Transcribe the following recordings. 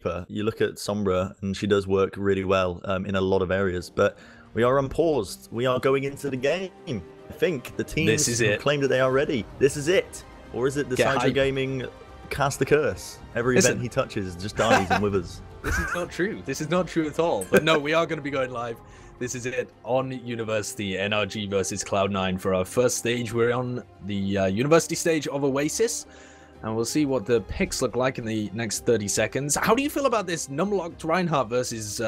Reaper. You look at Sombra, and she does work really well in a lot of areas. But we are unpaused. We are going into the game. I think the teams have claimed that they are ready. This is it. Or is it the Sideshow Gaming cast the curse? Every event he touches just dies and withers. This is not true. This is not true at all. But no, we are going to be going live. This is it on University, NRG versus Cloud9 for our first stage. We're on the University stage of Oasis. And we'll see what the picks look like in the next 30 seconds. How do you feel about this Numlocked Reinhardt versus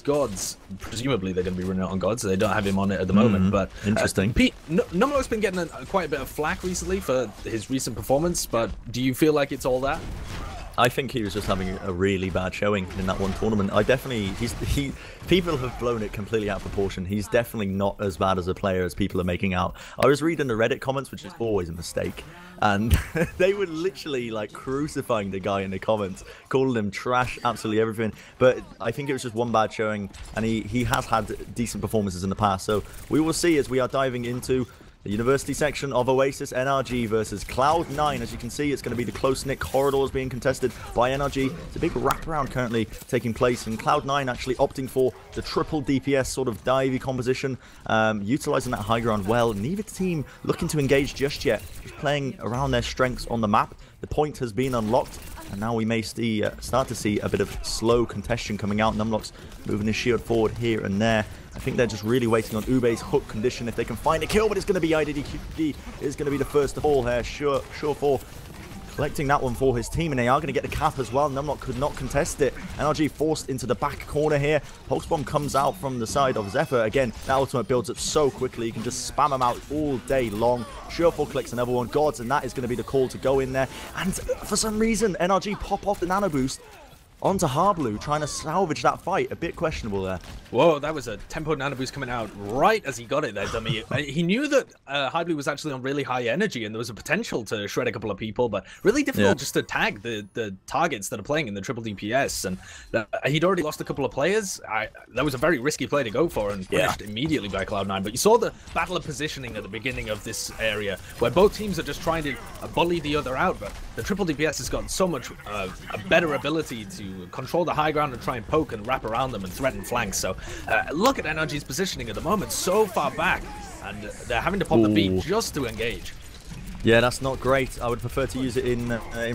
Gods? Presumably they're going to be running it on Gods, so they don't have him on it at the moment. But interesting. Numlock's been getting quite a bit of flack recently for his recent performance, but do you feel like it's all that? I think he was just having a really bad showing in that one tournament. People have blown it completely out of proportion. He's definitely not as bad as a player as people are making out. I was reading the Reddit comments, which is always a mistake, and they were literally like crucifying the guy in the comments, calling him trash, absolutely everything. But I think it was just one bad showing, and he has had decent performances in the past. So we will see as we are diving into the University section of Oasis. NRG versus Cloud9. As you can see, it's going to be the close-knit corridors being contested by NRG. It's a big wraparound currently taking place, and Cloud9 actually opting for the triple DPS sort of divey composition, utilizing that high ground well. Neither team looking to engage just yet, just playing around their strengths on the map. The point has been unlocked, and now we may start to see a bit of slow contention coming out. Numlock's moving his shield forward here and there. I think they're just really waiting on Ube's hook condition if they can find a kill, but it's going to be IDDQD is going to be the first to fall here. Sure for collecting that one for his team, and they are going to get the cap as well. Numlock could not contest it. NRG forced into the back corner here. Pulse Bomb comes out from the side of Zephyr. Again, that ultimate builds up so quickly. You can just spam them out all day long. Surefall collects another one. Gods, and that is going to be the call to go in there. And for some reason, NRG pop off the nano boost onto Harblue, trying to salvage that fight. A bit questionable there. Whoa, that was a tempo nano boost coming out right as he got it there, dummy. He knew that Harblue was actually on really high energy and there was a potential to shred a couple of people, but really difficult just to tag the targets that are playing in the triple DPS. And he'd already lost a couple of players. That was a very risky play to go for and punished immediately by Cloud9. But you saw the battle of positioning at the beginning of this area where both teams are just trying to bully the other out, but the triple DPS has got so much a better ability to control the high ground and try and poke and wrap around them and threaten flanks. So look at NRG's positioning at the moment, so far back, and they're having to pop the beat just to engage. Yeah, that's not great. I would prefer to use it in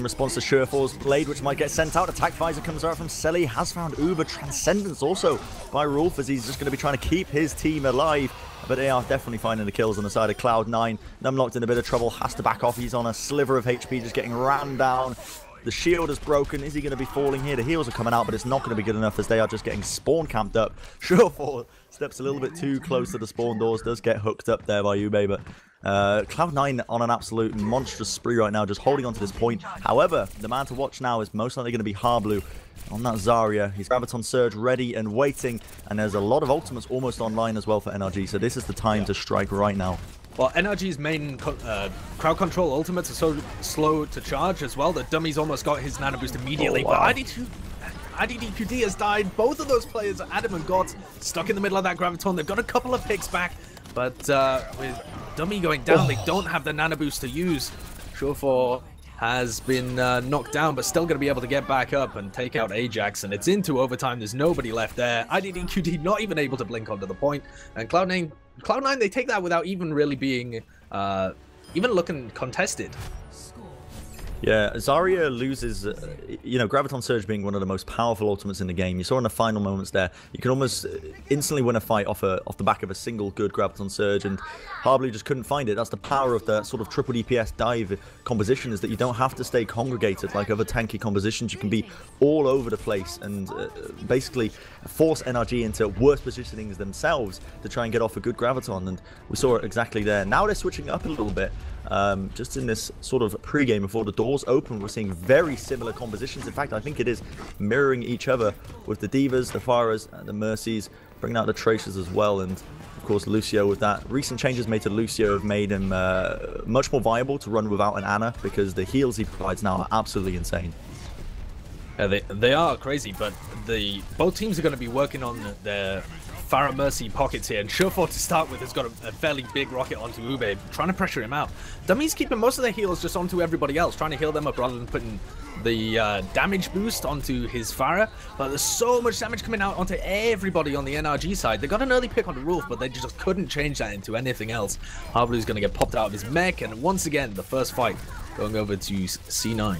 response to Surefall's Blade, which might get sent out. Attack Visor comes out from Selly. Has found Uber. Transcendence also by Rolf, as he's just going to be trying to keep his team alive. But they are definitely finding the kills on the side of Cloud9. Numlocked in a bit of trouble, has to back off. He's on a sliver of HP, just getting ran down. The shield is broken. Is he going to be falling here? The heals are coming out, but it's not going to be good enough as they are just getting spawn camped up. Surefall steps a little bit too close to the spawn doors. Does get hooked up there by Ube, but Cloud9 on an absolute monstrous spree right now, just holding on to this point. However, the man to watch now is most likely going to be Harblue on that Zarya. He's Graviton Surge ready and waiting, and there's a lot of ultimates almost online as well for NRG, so this is the time to strike right now. Well, NRG's main crowd control ultimates are so slow to charge as well that Dummy's almost got his nano boost immediately. But IDDQD has died. Both of those players, Adam and Gods, stuck in the middle of that Graviton. They've got a couple of picks back, but with Dummy going down, they don't have the nano boost to use. Surefall has been knocked down, but still going to be able to get back up and take out Ajax, and it's into overtime. There's nobody left there. IDDQD not even able to blink onto the point, and Cloud9, they take that without even really being, even looking contested. Yeah, Zarya loses, you know, Graviton Surge being one of the most powerful ultimates in the game. You saw in the final moments there, you can almost instantly win a fight off the back of a single good Graviton Surge, and Harblue just couldn't find it. That's the power of the sort of triple DPS dive composition, is that you don't have to stay congregated like other tanky compositions. You can be all over the place and basically force NRG into worse positionings themselves to try and get off a good Graviton, and we saw it exactly there. Now they're switching up a little bit. Just in this sort of pre-game before the doors open, we're seeing very similar compositions. In fact, I think it is mirroring each other with the Divas, the Pharahs, and the Mercies, bringing out the Tracers as well. And of course, Lucio with that. Recent changes made to Lucio have made him much more viable to run without an Ana, because the heals he provides now are absolutely insane. They are crazy, but both teams are going to be working on their Pharah Mercy pockets here, and Surefour to start with has got a fairly big rocket onto Ube, trying to pressure him out. Dummy's keeping most of their heals just onto everybody else, trying to heal them up rather than putting the damage boost onto his Pharah. But there's so much damage coming out onto everybody on the NRG side. They got an early pick on the roof, but they just couldn't change that into anything else. Harblu's going to get popped out of his mech, and once again, the first fight going over to C9.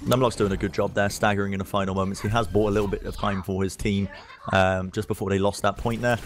Numlock's doing a good job there, staggering in the final moments. He has bought a little bit of time for his team just before they lost that point there.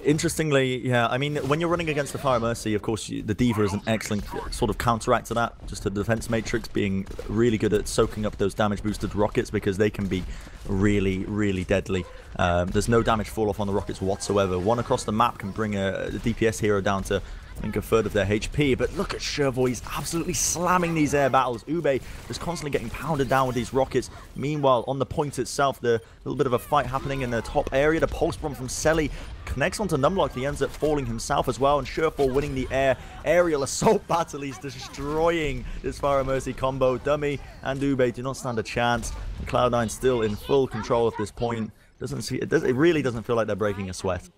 Interestingly, yeah, I mean, when you're running against the Pharah Mercy, of course, the D.Va is an excellent sort of counteract to that. Just the defense matrix being really good at soaking up those damage-boosted rockets because they can be really, really deadly. There's no damage fall-off on the rockets whatsoever. One across the map can bring a DPS hero down to, I think, a third of their HP. But look at Surefour, he's absolutely slamming these air battles. Ube is constantly getting pounded down with these rockets. Meanwhile, on the point itself, the little bit of a fight happening in the top area. The pulse bomb from Selly connects onto Numlock. He ends up falling himself as well, and Surefour winning the aerial assault battle. He's destroying this Pharah Mercy combo. Dummy and Ube do not stand a chance. And Cloud9 still in full control at this point. It really doesn't feel like they're breaking a sweat.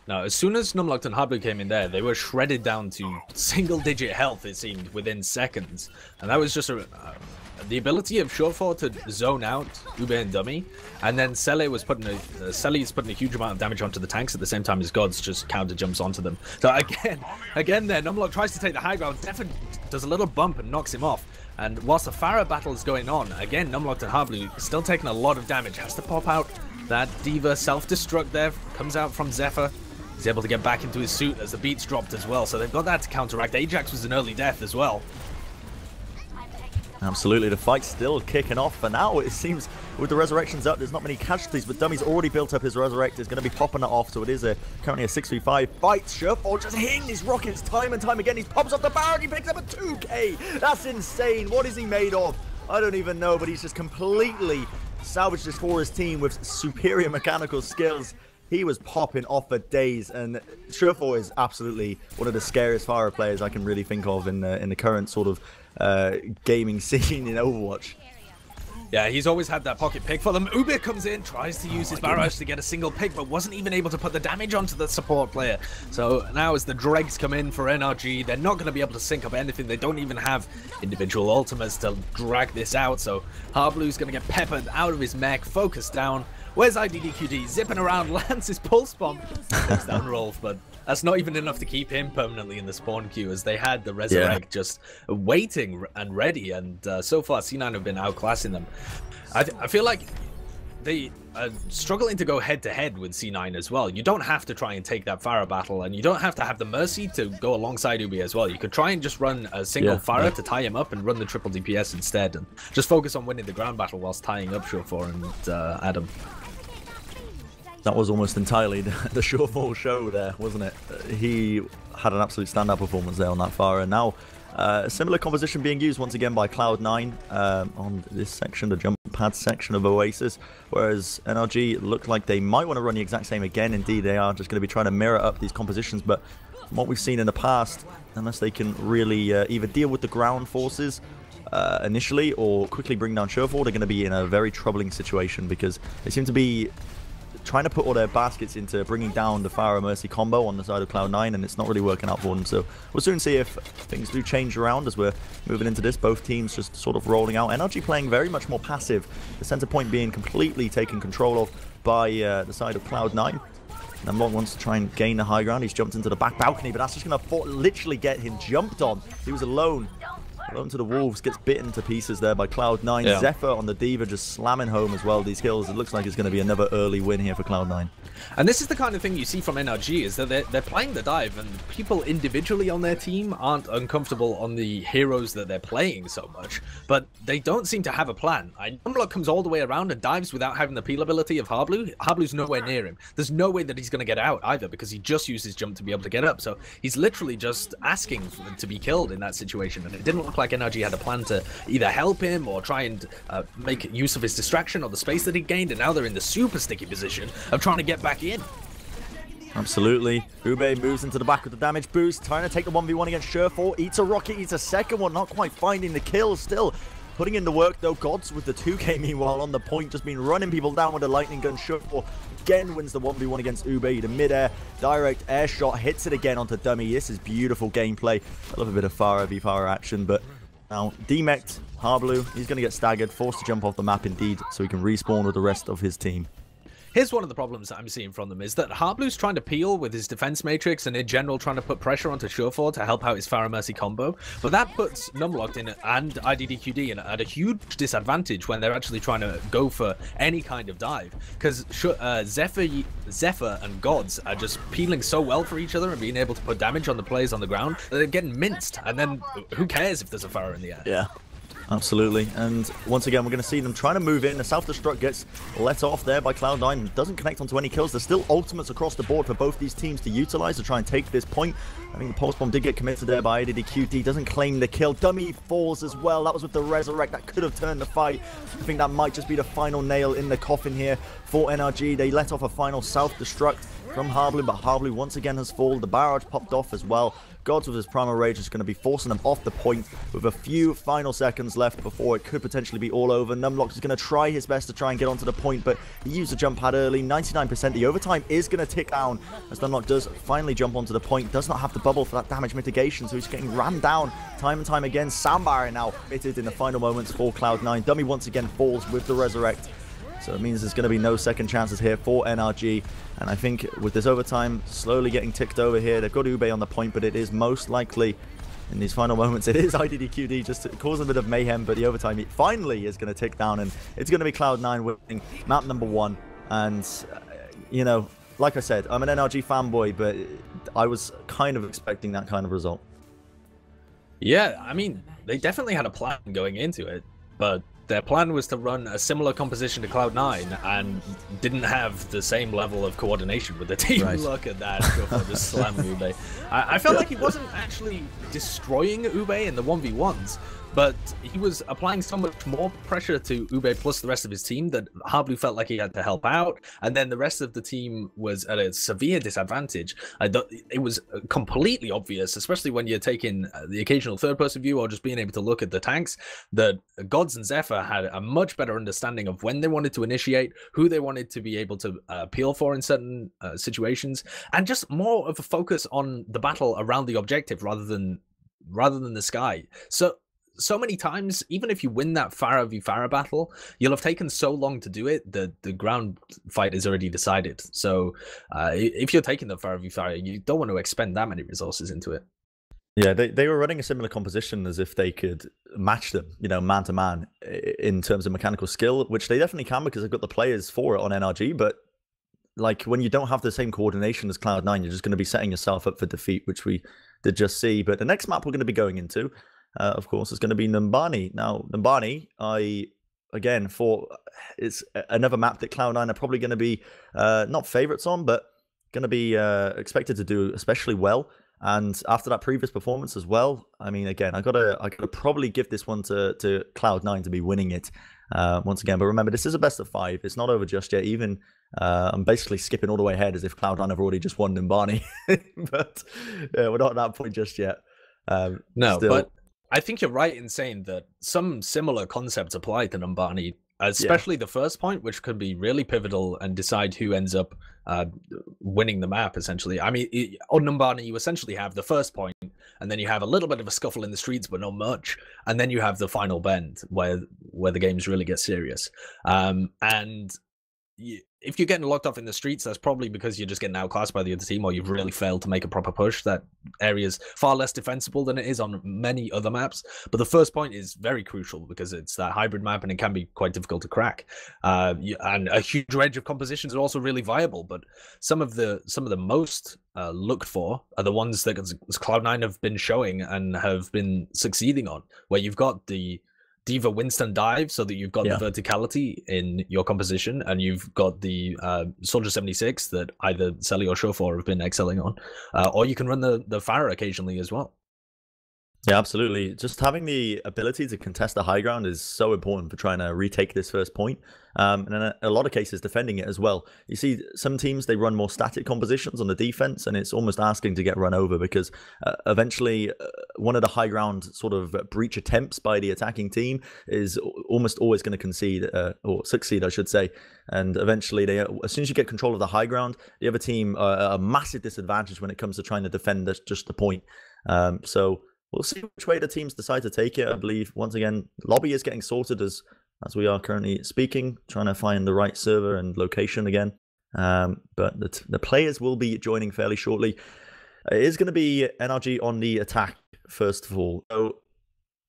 Now, as soon as Numlock and Harblu came in there, they were shredded down to single-digit health, it seemed, within seconds. And that was just the ability of Surefour to zone out Ube and Dummy, and then Selly's putting a huge amount of damage onto the tanks at the same time as Gods just counter jumps onto them. So again there, Numlock tries to take the high ground, definitely does a little bump and knocks him off. And whilst the Pharah battle is going on, again, Numlock and Harblu still taking a lot of damage. Has to pop out that D.Va self-destruct there, comes out from Zephyr. He's able to get back into his suit as the beats dropped as well, so they've got that to counteract. Ajax was an early death as well. Absolutely, the fight's still kicking off for now. It seems with the resurrections up, there's not many casualties, but Dummy's already built up his resurrect. He's going to be popping it off, so it is currently a 6v5 fight. Surefour just hitting these rockets time and time again. He pops off the barrel, he picks up a 2k. That's insane. What is he made of? I don't even know, but he's just completely salvaged this for his team with superior mechanical skills. He was popping off for days, and Surefour is absolutely one of the scariest Pharah players I can really think of in the current sort of gaming scene in Overwatch. Yeah, he's always had that pocket pick for them. Ube comes in, tries to use his barrage to get a single pick, but wasn't even able to put the damage onto the support player. So now as the dregs come in for NRG, they're not going to be able to sync up anything. They don't even have individual ultimates to drag this out. So Harblu's going to get peppered out of his mech, focused down. Where's IDDQD? Zipping around, lands his pulse bomb. Takes down Rolf, but that's not even enough to keep him permanently in the spawn queue, as they had the Resurrect just waiting and ready, and so far C9 have been outclassing them. I feel like they are struggling to go head-to-head with C9 as well. You don't have to try and take that Pharah battle, and you don't have to have the Mercy to go alongside Ube as well. You could try and just run a single Pharah to tie him up and run the triple DPS instead, and just focus on winning the ground battle whilst tying up Surefour and Adam. That was almost entirely the Surefour show there, wasn't it? He had an absolute standout performance there on that Pharah, and now a similar composition being used once again by Cloud9 on this section, the jump pad section of Oasis, whereas NRG look like they might want to run the exact same again. Indeed, they are just going to be trying to mirror up these compositions, but from what we've seen in the past, unless they can really either deal with the ground forces initially or quickly bring down Surefour, they're going to be in a very troubling situation, because they seem to be trying to put all their baskets into bringing down the Pharah Mercy combo on the side of Cloud9, and it's not really working out for them. So we'll soon see if things do change around as we're moving into this. Both teams just sort of rolling out. NRG playing very much more passive, the center point being completely taken control of by the side of Cloud9. Numlock wants to try and gain the high ground. He's jumped into the back balcony, but that's just going to literally get him jumped on. He was alone. Alone to the Wolves, gets bitten to pieces there by Cloud9. Yeah. Zephyr on the D.Va just slamming home as well these kills. It looks like it's going to be another early win here for Cloud9. And this is the kind of thing you see from NRG, is that they're playing the dive, and people individually on their team aren't uncomfortable on the heroes that they're playing so much, but they don't seem to have a plan. Numlock comes all the way around and dives without having the peel ability of Harblu. Harblu's nowhere near him. There's no way that he's going to get out either, because he just used his jump to be able to get up. So he's literally just asking to be killed in that situation, and it didn't look like NRG had a plan to either help him or try and make use of his distraction or the space that he gained, and now they're in the super sticky position of trying to get back in. Absolutely. Ube moves into the back with the damage boost, trying to take the 1v1 against Surefour. Eats a rocket, eats a second one, not quite finding the kill still. putting in the work though. Gods with the 2K meanwhile on the point, just been running people down with a lightning gun. Shuffle again wins the 1v1 against Ube. The mid-air direct air shot hits it again onto Dummy. This is beautiful gameplay. I love a bit of Pharah v Pharah action, but now demeched Harblu, he's going to get staggered, forced to jump off the map indeed, so he can respawn with the rest of his team. Here's one of the problems that I'm seeing from them is that Harblu's trying to peel with his defense matrix and in general trying to put pressure onto Surefour to help out his Pharah Mercy combo, but that puts Numlocked in and IDDQD in at a huge disadvantage when they're actually trying to go for any kind of dive, because Zephyr and Gods are just peeling so well for each other and being able to put damage on the players on the ground that they're getting minced, and then who cares if there's a Pharah in the air? Yeah. Absolutely, and once again we're going to see them trying to move in. The self-destruct gets let off there by Cloud9, doesn't connect onto any kills. There's still ultimates across the board for both these teams to utilize to try and take this point. I think the pulse bomb did get committed there by IDDQD, doesn't claim the kill. Dummy falls as well. That was with the resurrect, that could have turned the fight. I think that might just be the final nail in the coffin here for NRG. They let off a final self-destruct from Harblu, but Harblu once again has fallen. The barrage popped off as well. Gods with his Primal Rage is going to be forcing them off the point with a few final seconds left before it could potentially be all over. Numlocked is going to try his best to try and get onto the point, but he used the jump pad early. 99%. The overtime is going to tick down as Numlocked does finally jump onto the point. Does not have the bubble for that damage mitigation, so he's getting rammed down time and time again. Soundbarrier now fitted in the final moments for Cloud9. Dummy once again falls with the resurrect. So it means there's going to be no second chances here for NRG. And I think with this overtime slowly getting ticked over here, they've got Ube on the point, but it is most likely in these final moments, it is IDDQD just to cause a bit of mayhem, but the overtime finally is going to tick down, and it's going to be Cloud9 winning map number 1. And, you know, like I said, I'm an NRG fanboy, but I was kind of expecting that kind of result. Yeah, I mean, they definitely had a plan going into it, but their plan was to run a similar composition to Cloud9 and didn't have the same level of coordination with the team. Right. Look at that. Just slam Ube. I felt like he wasn't actually destroying Ube in the 1v1s, but he was applying so much more pressure to Ube plus the rest of his team that Harblu felt like he had to help out, and then the rest of the team was at a severe disadvantage. It was completely obvious, especially when you're taking the occasional third-person view or just being able to look at the tanks, that Gods and Zephyr had a much better understanding of when they wanted to initiate, who they wanted to be able to appeal for in certain situations, and just more of a focus on the battle around the objective rather than the sky. So many times, even if you win that Pharah v Pharah battle, you'll have taken so long to do it that the ground fight is already decided. So if you're taking the Pharah v Pharah, you don't want to expend that many resources into it. Yeah, they were running a similar composition as if they could match them, you know, man to man in terms of mechanical skill, which they definitely can because they've got the players for it on NRG. But like when you don't have the same coordination as Cloud9, you're just going to be setting yourself up for defeat, which we did just see. But the next map we're going to be going into, of course, is going to be Numbani. Now, Numbani, again, it's another map that Cloud9 are probably going to be not favorites on, but going to be expected to do especially well. And after that previous performance as well, I mean, again, I gotta probably give this one to Cloud9 to be winning it once again. But remember, this is a best of 5. It's not over just yet. Even I'm basically skipping all the way ahead as if Cloud9 have already just won Numbani. But we're not at that point just yet. No, but I think you're right in saying that some similar concepts apply to Numbani, especially the first point, which could be really pivotal and decide who ends up winning the map, essentially. I mean, on Numbani, you essentially have the first point, and then you have a little bit of a scuffle in the streets, but not much, and then you have the final bend, where the games really get serious. If you're getting locked off in the streets, that's probably because you're just getting outclassed by the other team, or you've really failed to make a proper push. That area is far less defensible than it is on many other maps. But the first point is very crucial because it's that hybrid map and it can be quite difficult to crack. And a huge range of compositions are also really viable. But some of the most looked for are the ones that Cloud9 have been showing and have been succeeding on, where you've got the Diva Winston dive, so that you've got the verticality in your composition, and you've got the Soldier 76 that either Selly or Shofor have been excelling on, or you can run the Pharah occasionally as well. Yeah, absolutely. Just having the ability to contest the high ground is so important for trying to retake this first point. And in a lot of cases, defending it as well. You see, some teams, they run more static compositions on the defense, and it's almost asking to get run over because eventually one of the high ground sort of breach attempts by the attacking team is almost always going to concede, or succeed, I should say. And eventually, as soon as you get control of the high ground, the other team are a massive disadvantage when it comes to trying to defend just the point. So we'll see which way the teams decide to take it. I believe, once again, lobby is getting sorted as we are currently speaking, trying to find the right server and location again. But the players will be joining fairly shortly. It is going to be NRG on the attack, first of all. So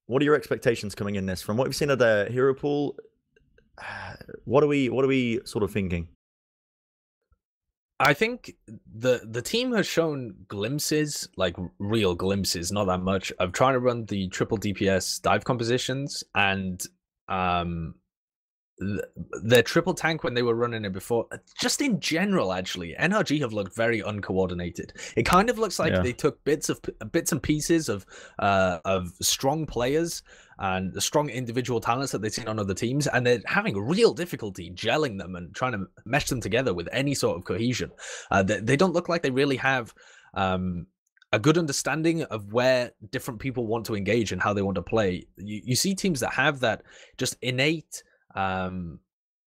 what are your expectations coming in this? From what we've seen of their hero pool, what are we sort of thinking? I think the team has shown glimpses, like real glimpses, not that much, of trying to run the triple DPS dive compositions, and their triple tank when they were running it before. Just in general, actually, NRG have looked very uncoordinated. It kind of looks like they took bits and pieces of strong players and the strong individual talents that they've seen on other teams, and they're having real difficulty gelling them and trying to mesh them together with any sort of cohesion. They don't look like they really have a good understanding of where different people want to engage and how they want to play. You see teams that have that just innate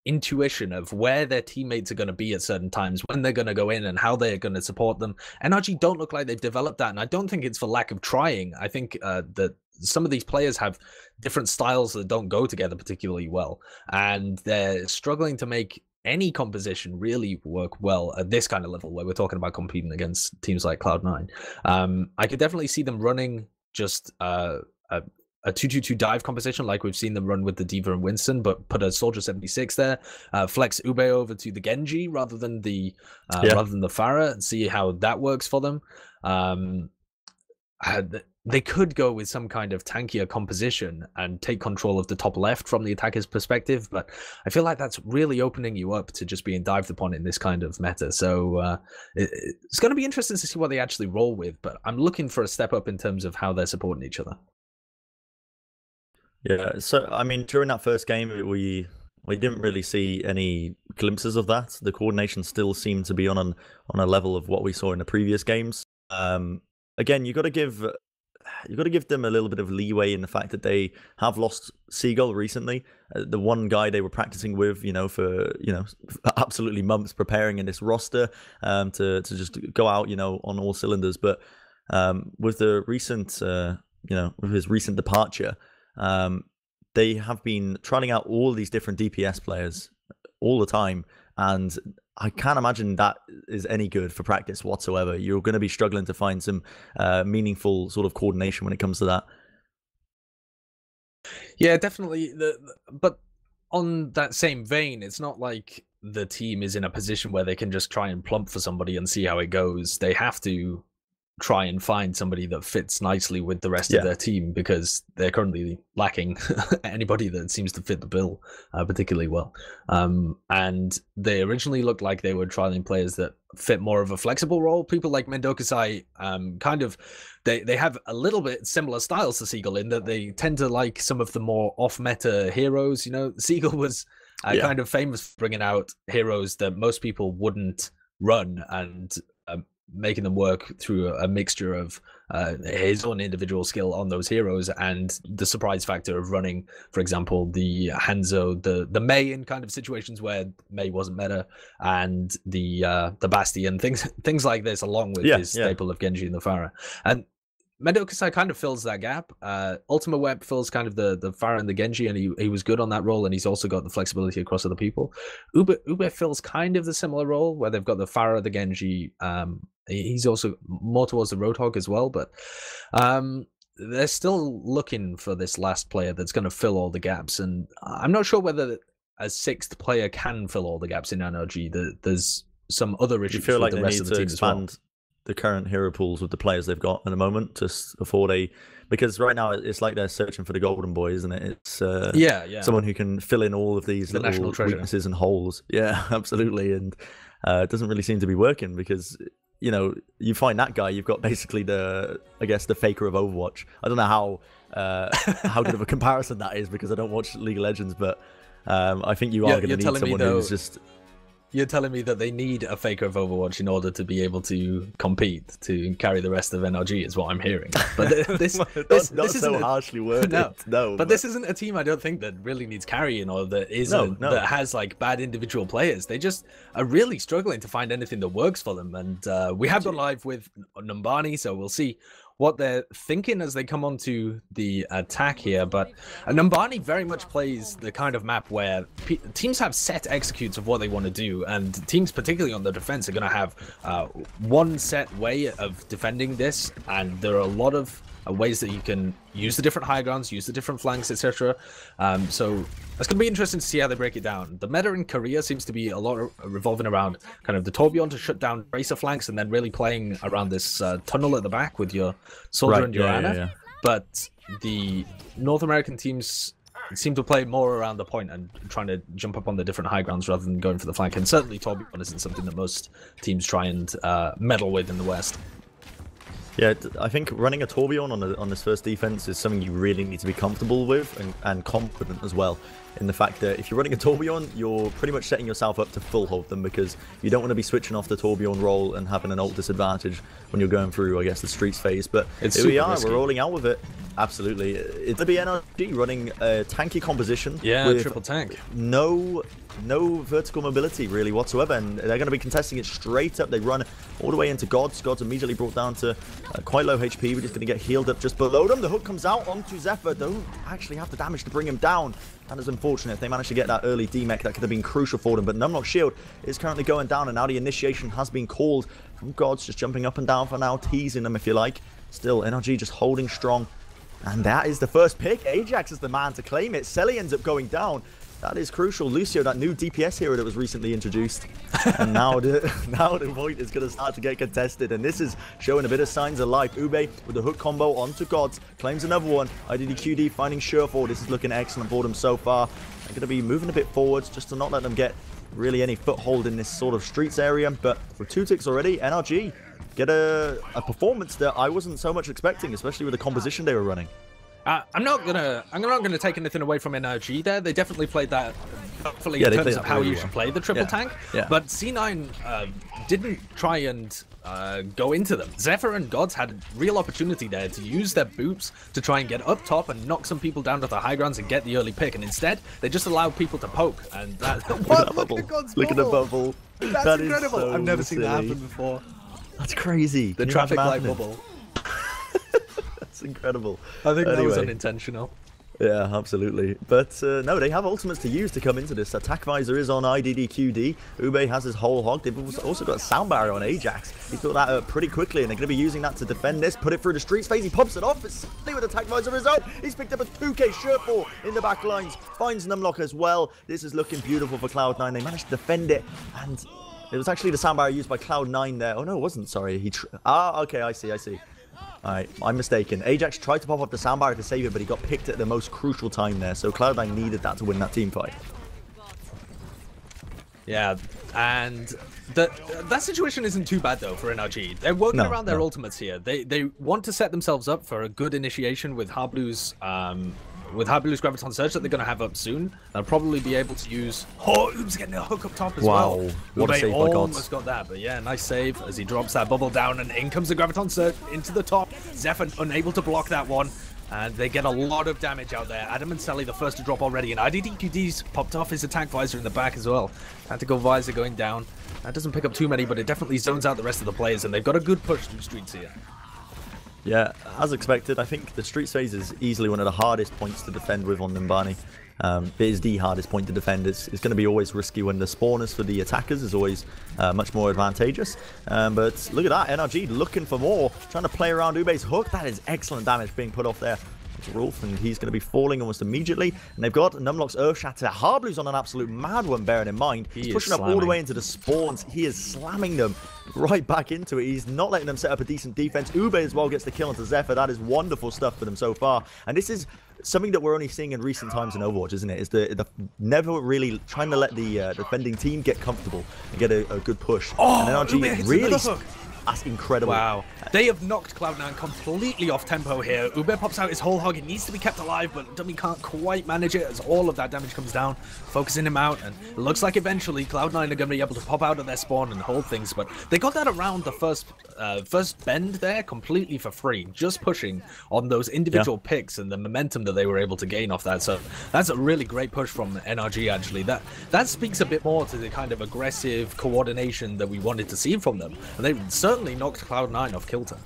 intuition of where their teammates are going to be at certain times, when they're going to go in and how they're going to support them. NRG don't look like they've developed that, and I don't think it's for lack of trying. I think that some of these players have different styles that don't go together particularly well, and they're struggling to make any composition really work well at this kind of level where we're talking about competing against teams like Cloud9. I could definitely see them running just a 2-2-2 dive composition like we've seen them run with the D.Va and Winston, but put a Soldier 76 there, flex Ube over to the Genji rather than the Pharah, and see how that works for them. They could go with some kind of tankier composition and take control of the top left from the attacker's perspective, but I feel like that's really opening you up to just being dived upon in this kind of meta. So it's going to be interesting to see what they actually roll with, but I'm looking for a step up in terms of how they're supporting each other. Yeah, so I mean, during that first game, we didn't really see any glimpses of that. The coordination still seemed to be on a level of what we saw in the previous games. Again, you got to give them a little bit of leeway in the fact that they have lost Seagull recently. The one guy they were practicing with, for absolutely months preparing in this roster to just go out, on all cylinders. But with the recent, with his recent departure. They have been trying out all these different DPS players all the time, and I can't imagine that is any good for practice whatsoever. You're going to be struggling to find some meaningful sort of coordination when it comes to that. Yeah, definitely. But on that same vein, it's not like the team is in a position where they can just try and plump for somebody and see how it goes. They have to try and find somebody that fits nicely with the rest of their team, because they're currently lacking anybody that seems to fit the bill particularly well. And they originally looked like they were trialing players that fit more of a flexible role. People like Mendokasai, they have a little bit similar styles to Seagull in that they tend to like some of the more off-meta heroes. Seagull was kind of famous for bringing out heroes that most people wouldn't run, and making them work through a mixture of his own individual skill on those heroes and the surprise factor of running, for example, the Hanzo, the Mei in kind of situations where Mei wasn't meta, and the Bastion, things like this, along with his staple of Genji and the Pharah. And Mendokasai kind of fills that gap. Ultima Web fills kind of the Pharah and the Genji, and he was good on that role, and he's also got the flexibility across other people. Ube fills kind of the similar role, where they've got the Pharah, the Genji. He's also more towards the Roadhog as well, but they're still looking for this last player that's going to fill all the gaps, and I'm not sure whether a sixth player can fill all the gaps in NRG. There's some other issues. You feel like the they rest need of the to team expand the current hero pools with the players they've got at the moment, just before because right now it's like they're searching for the golden boy, isn't it? It's someone who can fill in all of these little weaknesses and holes. Yeah, absolutely. And it doesn't really seem to be working, because you know, you find that guy, you've got basically I guess the faker of Overwatch. I don't know how good of a comparison that is because I don't watch League of Legends, but I think you are going to need someone who's just... You're telling me that they need a faker of Overwatch in order to be able to compete, to carry the rest of NRG, is what I'm hearing. But this not so harshly worded. No, but this isn't a team I don't think that really needs carrying or that that has like bad individual players. They just are really struggling to find anything that works for them. And we have gone live with Numbani, so we'll see what they're thinking as they come onto the attack here. But Numbani very much plays the kind of map where teams have set executes of what they want to do, and teams, particularly on the defense, are going to have one set way of defending this, and there are a lot of ways that you can use the different high grounds, use the different flanks, etc. So it's going to be interesting to see how they break it down. The meta in Korea seems to be a lot revolving around kind of the Torbjorn to shut down Tracer flanks and then really playing around this tunnel at the back with your Soldier and your Ana. Yeah. But the North American teams seem to play more around the point and trying to jump up on the different high grounds rather than going for the flank. And certainly Torbjorn isn't something that most teams try and meddle with in the West. Yeah, I think running a Torbjorn on this first defense is something you really need to be comfortable with and confident as well. In the fact that if you're running a Torbjorn, you're pretty much setting yourself up to full hold them because you don't want to be switching off the Torbjorn role and having an ult disadvantage when you're going through, I guess, the streets phase. But here we are, we're rolling out with it. Absolutely. It's going to be NRG running a tanky composition. Yeah, with triple tank. No vertical mobility really whatsoever, and they're going to be contesting it straight up. They run all the way into Gods. Gods immediately brought down to quite low HP. We're just going to get healed up just below them. The hook comes out onto Zephyr. Don't actually have the damage to bring him down. That is unfortunate. If they managed to get that early D-Mech, that could have been crucial for them. But Numlock Shield is currently going down, and now the initiation has been called from Gods, just jumping up and down for now, teasing them if you like. Still, NRG just holding strong. And that is the first pick. Ajax is the man to claim it. Selly ends up going down. That is crucial. Lucio, that new DPS hero that was recently introduced. And now the point is going to start to get contested. And this is showing a bit of signs of life. Ube with the hook combo onto Gods. Claims another one. IDDQD finding Surefour. This is looking excellent for them so far. They're going to be moving a bit forwards just to not let them get really any foothold in this sort of streets area. But with 2 ticks already, NRG get a performance that I wasn't so much expecting, especially with the composition they were running. I'm not gonna take anything away from NRG there. They definitely played that hopefully in terms of how you should play the triple tank. Yeah. But C9 didn't try and go into them. Zephyr and Gods had real opportunity there to use their boots to try and get up top and knock some people down to the high grounds and get the early pick. And instead, they just allowed people to poke. And that look at God's Look at the bubble. That's incredible. So I've never seen that silly. happen before. That's crazy. The traffic light bubble. That's incredible. I think that was unintentional. Yeah, absolutely. But no, they have ultimates to use to come into this. Attack Visor is on IDDQD. Ube has his whole hog. They've also got a sound barrier on Ajax. He built that up pretty quickly, and they're going to be using that to defend this. Put it through the streets phase. He pops it off. It's simply with Attack Visor result. He's picked up a 2k Surefour in the back lines. Finds Numlock as well. This is looking beautiful for Cloud9. They managed to defend it, and it was actually the sound barrier used by Cloud9 there. Oh, no, it wasn't. Sorry. Okay, I see. Alright, I'm mistaken. Ajax tried to pop up the sound barrier to save it, but he got picked at the most crucial time there. So Cloud9 needed that to win that team fight. Yeah, and that situation isn't too bad though for NRG. They're working around their ultimates here. They want to set themselves up for a good initiation with Harblu's Graviton Surge that they're going to have up soon. They'll probably be able to use... Oh, Oob's getting a hook up top as well. Wow, what a save by Gods. Almost got that, but yeah, nice save as he drops that bubble down, and in comes the Graviton Surge into the top. Zephyr unable to block that one, and they get a lot of damage out there. Adam and Sally the first to drop already, and IDDQD's popped off his attack visor in the back as well. Tactical visor going down. That doesn't pick up too many, but it definitely zones out the rest of the players, and they've got a good push through streets here. Yeah, as expected, I think the streets phase is easily one of the hardest points to defend with on Numbani. It is the hardest point to defend. It's going to be always risky when the spawners for the attackers is always much more advantageous. But look at that, NRG looking for more, trying to play around Ube's hook. That is excellent damage being put off there. It's Rolf, and he's going to be falling almost immediately. And they've got Numlock's Earth Shatter. Harblu's on an absolute mad one, bearing in mind. He's pushing up all the way into the spawns. He is slamming them right back into it. He's not letting them set up a decent defense. Ube as well gets the kill onto Zephyr. That is wonderful stuff for them so far. And this is something that we're only seeing in recent times in Overwatch, isn't it? Is the never really trying to let the defending team get comfortable and get a good push. Oh, and NRG really... That's incredible. Wow. They have knocked Cloud9 completely off tempo here. Ube pops out his whole hog. It needs to be kept alive, but Dummy can't quite manage it as all of that damage comes down, focusing him out. And it looks like eventually Cloud9 are going to be able to pop out of their spawn and hold things. But they got that around the first bend there completely for free, just pushing on those individual picks and the momentum that they were able to gain off that. So that's a really great push from NRG, actually. That speaks a bit more to the kind of aggressive coordination that we wanted to see from them. And they certainly knocked Cloud9 off kilter.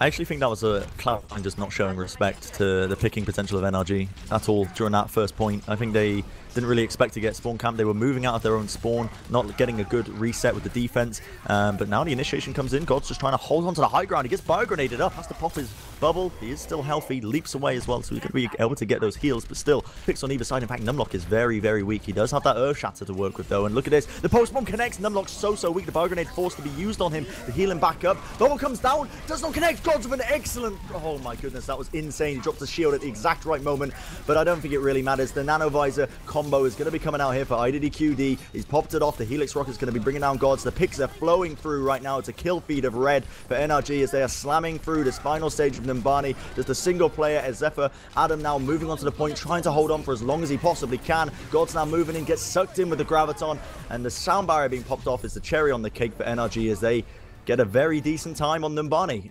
I actually think that was a Cloud9 just not showing respect to the picking potential of NRG at all during that first point. I think they didn't really expect to get spawn camp. They were moving out of their own spawn, not getting a good reset with the defense. But now the initiation comes in. God's just trying to hold on to the high ground. He gets bio-grenaded up, has to pop his bubble. He is still healthy, leaps away as well, so he's going to be able to get those heals. But still, picks on either side. In fact, Numlock is very, very weak. He does have that Earth Shatter to work with, though. And look at this. The post-bomb connects. Numlock's so weak. The bio-grenade forced to be used on him to heal him back up. Bubble comes down. Does not connect. God's with an excellent... Oh, my goodness. That was insane. He drops the shield at the exact right moment. But I don't think it really matters. The Nano Visor combo is going to be coming out here for IDDQD. He's popped it off. The Helix Rocket is going to be bringing down Gods. The picks are flowing through right now. It's a kill feed of red for NRG as they are slamming through this final stage of Numbani. Just a single player as Zephyr. Adam now moving on to the point, trying to hold on for as long as he possibly can. Gods now moving in, gets sucked in with the Graviton, and the sound barrier being popped off is the cherry on the cake for NRG as they get a very decent time on Numbani.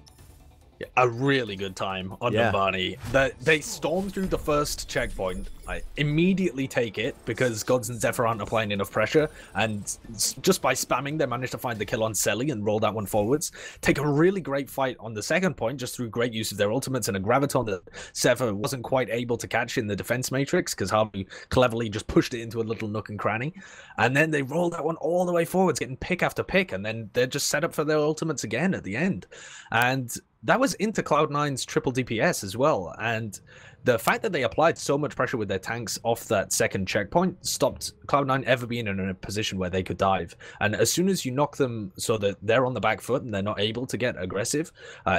A really good time on Numbani. They storm through the first checkpoint. I immediately take it because Gods and Zephyr aren't applying enough pressure, and just by spamming they managed to find the kill on Selly and roll that one forwards. Take a really great fight on the second point just through great use of their ultimates and a Graviton that Zephyr wasn't quite able to catch in the defense matrix because Harvey cleverly just pushed it into a little nook and cranny, and then they roll that one all the way forwards, getting pick after pick, and then they're just set up for their ultimates again at the end. And that was into Cloud9's triple DPS as well, and the fact that they applied so much pressure with their tanks off that second checkpoint stopped Cloud9 ever being in a position where they could dive. And as soon as you knock them so that they're on the back foot and they're not able to get aggressive,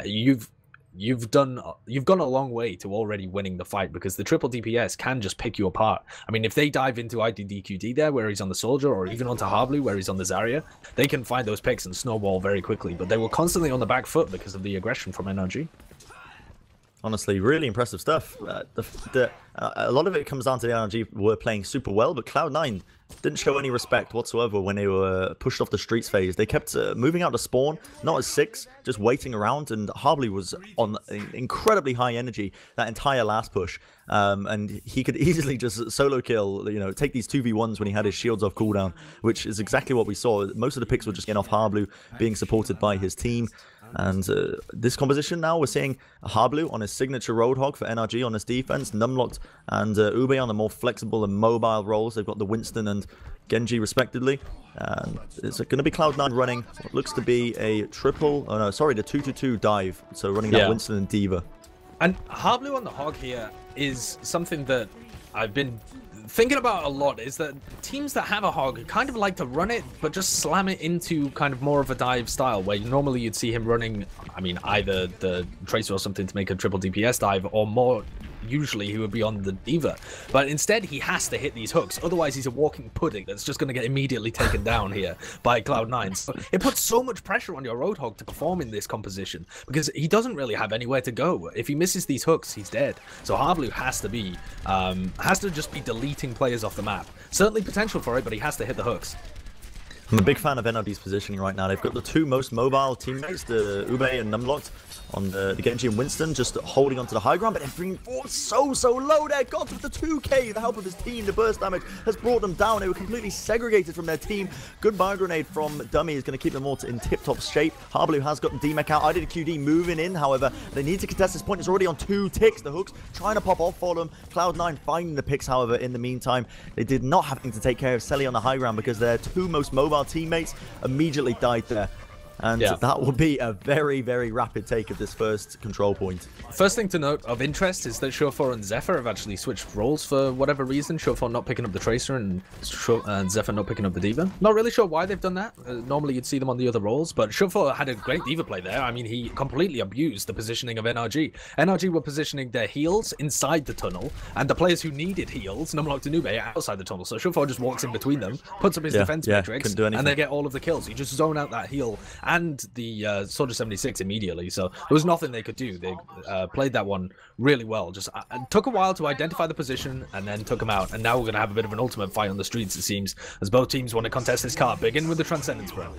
you've gone a long way to already winning the fight, because the triple DPS can just pick you apart. I mean, if they dive into IDDQD there where he's on the Soldier, or even onto Harblu where he's on the Zarya, they can find those picks and snowball very quickly, but they were constantly on the back foot because of the aggression from NRG. Honestly, really impressive stuff. A lot of it comes down to the NRG were playing super well, but Cloud9 didn't show any respect whatsoever when they were pushed off the streets phase. They kept moving out to spawn, not as 6, just waiting around, and Harblu was on incredibly high energy that entire last push. And he could easily just solo kill, take these 2v1s when he had his shields off cooldown, which is exactly what we saw. Most of the picks were just getting off Harblu, being supported by his team. And this composition now, we're seeing Harblu on his signature Roadhog for NRG on his defense, Numlocked and Ube on the more flexible and mobile roles. They've got the Winston and Genji respectively. And it's going to be Cloud9 running what looks to be a triple, oh no, sorry, the 2-2 dive. So running that Winston and Diva. And Harblu on the Hog here is something that I've been thinking about a lot, is that teams that have a Hog kind of like to run it, but just slam it into kind of more of a dive style, where normally you'd see him running, I mean, either the Tracer or something to make a triple DPS dive, or more usually he would be on the Diva. But instead he has to hit these hooks, otherwise he's a walking pudding that's just going to get immediately taken down here by Cloud9. So it puts so much pressure on your Roadhog to perform in this composition, because he doesn't really have anywhere to go. If he misses these hooks, he's dead. So Harblu has to just be deleting players off the map. Certainly potential for it, but he has to hit the hooks. I'm a big fan of NRG's positioning right now. They've got the two most mobile teammates, the Ube and Numlocked, on the Genji and Winston, just holding onto the high ground, but they're bringing forward so low there. Gods with the 2k, the help of his team, the burst damage has brought them down. They were completely segregated from their team. Good bio grenade from Dummy is going to keep them all in tip-top shape. Harblu has gotten DMEC out. I did a QD moving in, however. They need to contest this point. It's already on 2 ticks. The hooks trying to pop off for them. Cloud9 finding the picks, however, in the meantime. They did not having to take care of Selly on the high ground because their 2 most mobile teammates immediately died there. And that will be a very rapid take of this first control point. First thing to note of interest is that Showfor and Zephyr have actually switched roles for whatever reason. Showfor not picking up the Tracer and Zephyr not picking up the Diva. Not really sure why they've done that. Normally you'd see them on the other roles, but Showfor had a great Diva play there. I mean, he completely abused the positioning of NRG. NRG were positioning their heals inside the tunnel, and the players who needed heals, Numlocked and Ube, outside the tunnel. So Showfor just walks in between them, puts up his defense matrix, and they get all of the kills. You just zone out that heal, and the Soldier 76 immediately. So there was nothing they could do. They played that one really well. Just took a while to identify the position and then took him out. And now we're going to have a bit of an ultimate fight on the streets, it seems, as both teams want to contest this card. Begin with the Transcendence, Bren.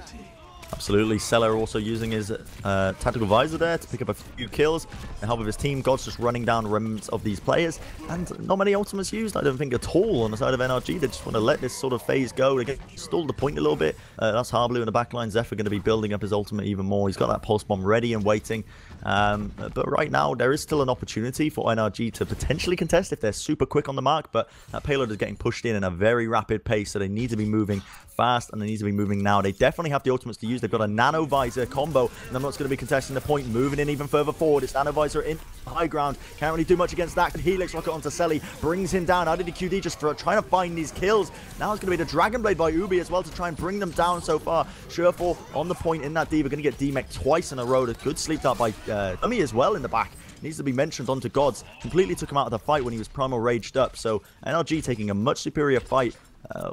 Absolutely. Seller also using his tactical visor there to pick up a few kills and help with his team. God's just running down remnants of these players, and not many ultimates used, I don't think, at all on the side of NRG. They just want to let this sort of phase go. They get stalled the point a little bit. That's Harblue in the backline. Zephyr going to be building up his ultimate even more. He's got that pulse bomb ready and waiting. But right now, there is still an opportunity for NRG to potentially contest if they're super quick on the mark, but that payload is getting pushed in a very rapid pace, so they need to be moving fast, and they need to be moving now. They definitely have the ultimates to use. They've got a Nano Visor combo, and Numlock's going to be contesting the point, moving in even further forward. It's Nano Visor in high ground. Can't really do much against that. Helix Rocket onto Selly, brings him down. IDDQD just for trying to find these kills. Now it's going to be the Dragon Blade by Ubi as well to try and bring them down so far. Surefour on the point in that D. We're going to get D-Mech twice in a row. A good sleep dart by Dummy as well in the back. Needs to be mentioned onto Gods. Completely took him out of the fight when he was Primal Raged up. So NRG taking a much superior fight.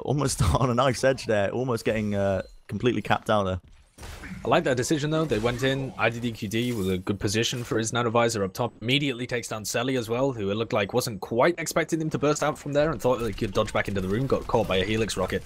Almost on a knife's edge there. Almost getting completely capped out there. I like that decision, though. They went in. IDDQD with a good position for his Nanovisor up top. Immediately takes down Selly as well, who it looked like wasn't quite expecting him to burst out from there and thought he could dodge back into the room. Got caught by a Helix Rocket.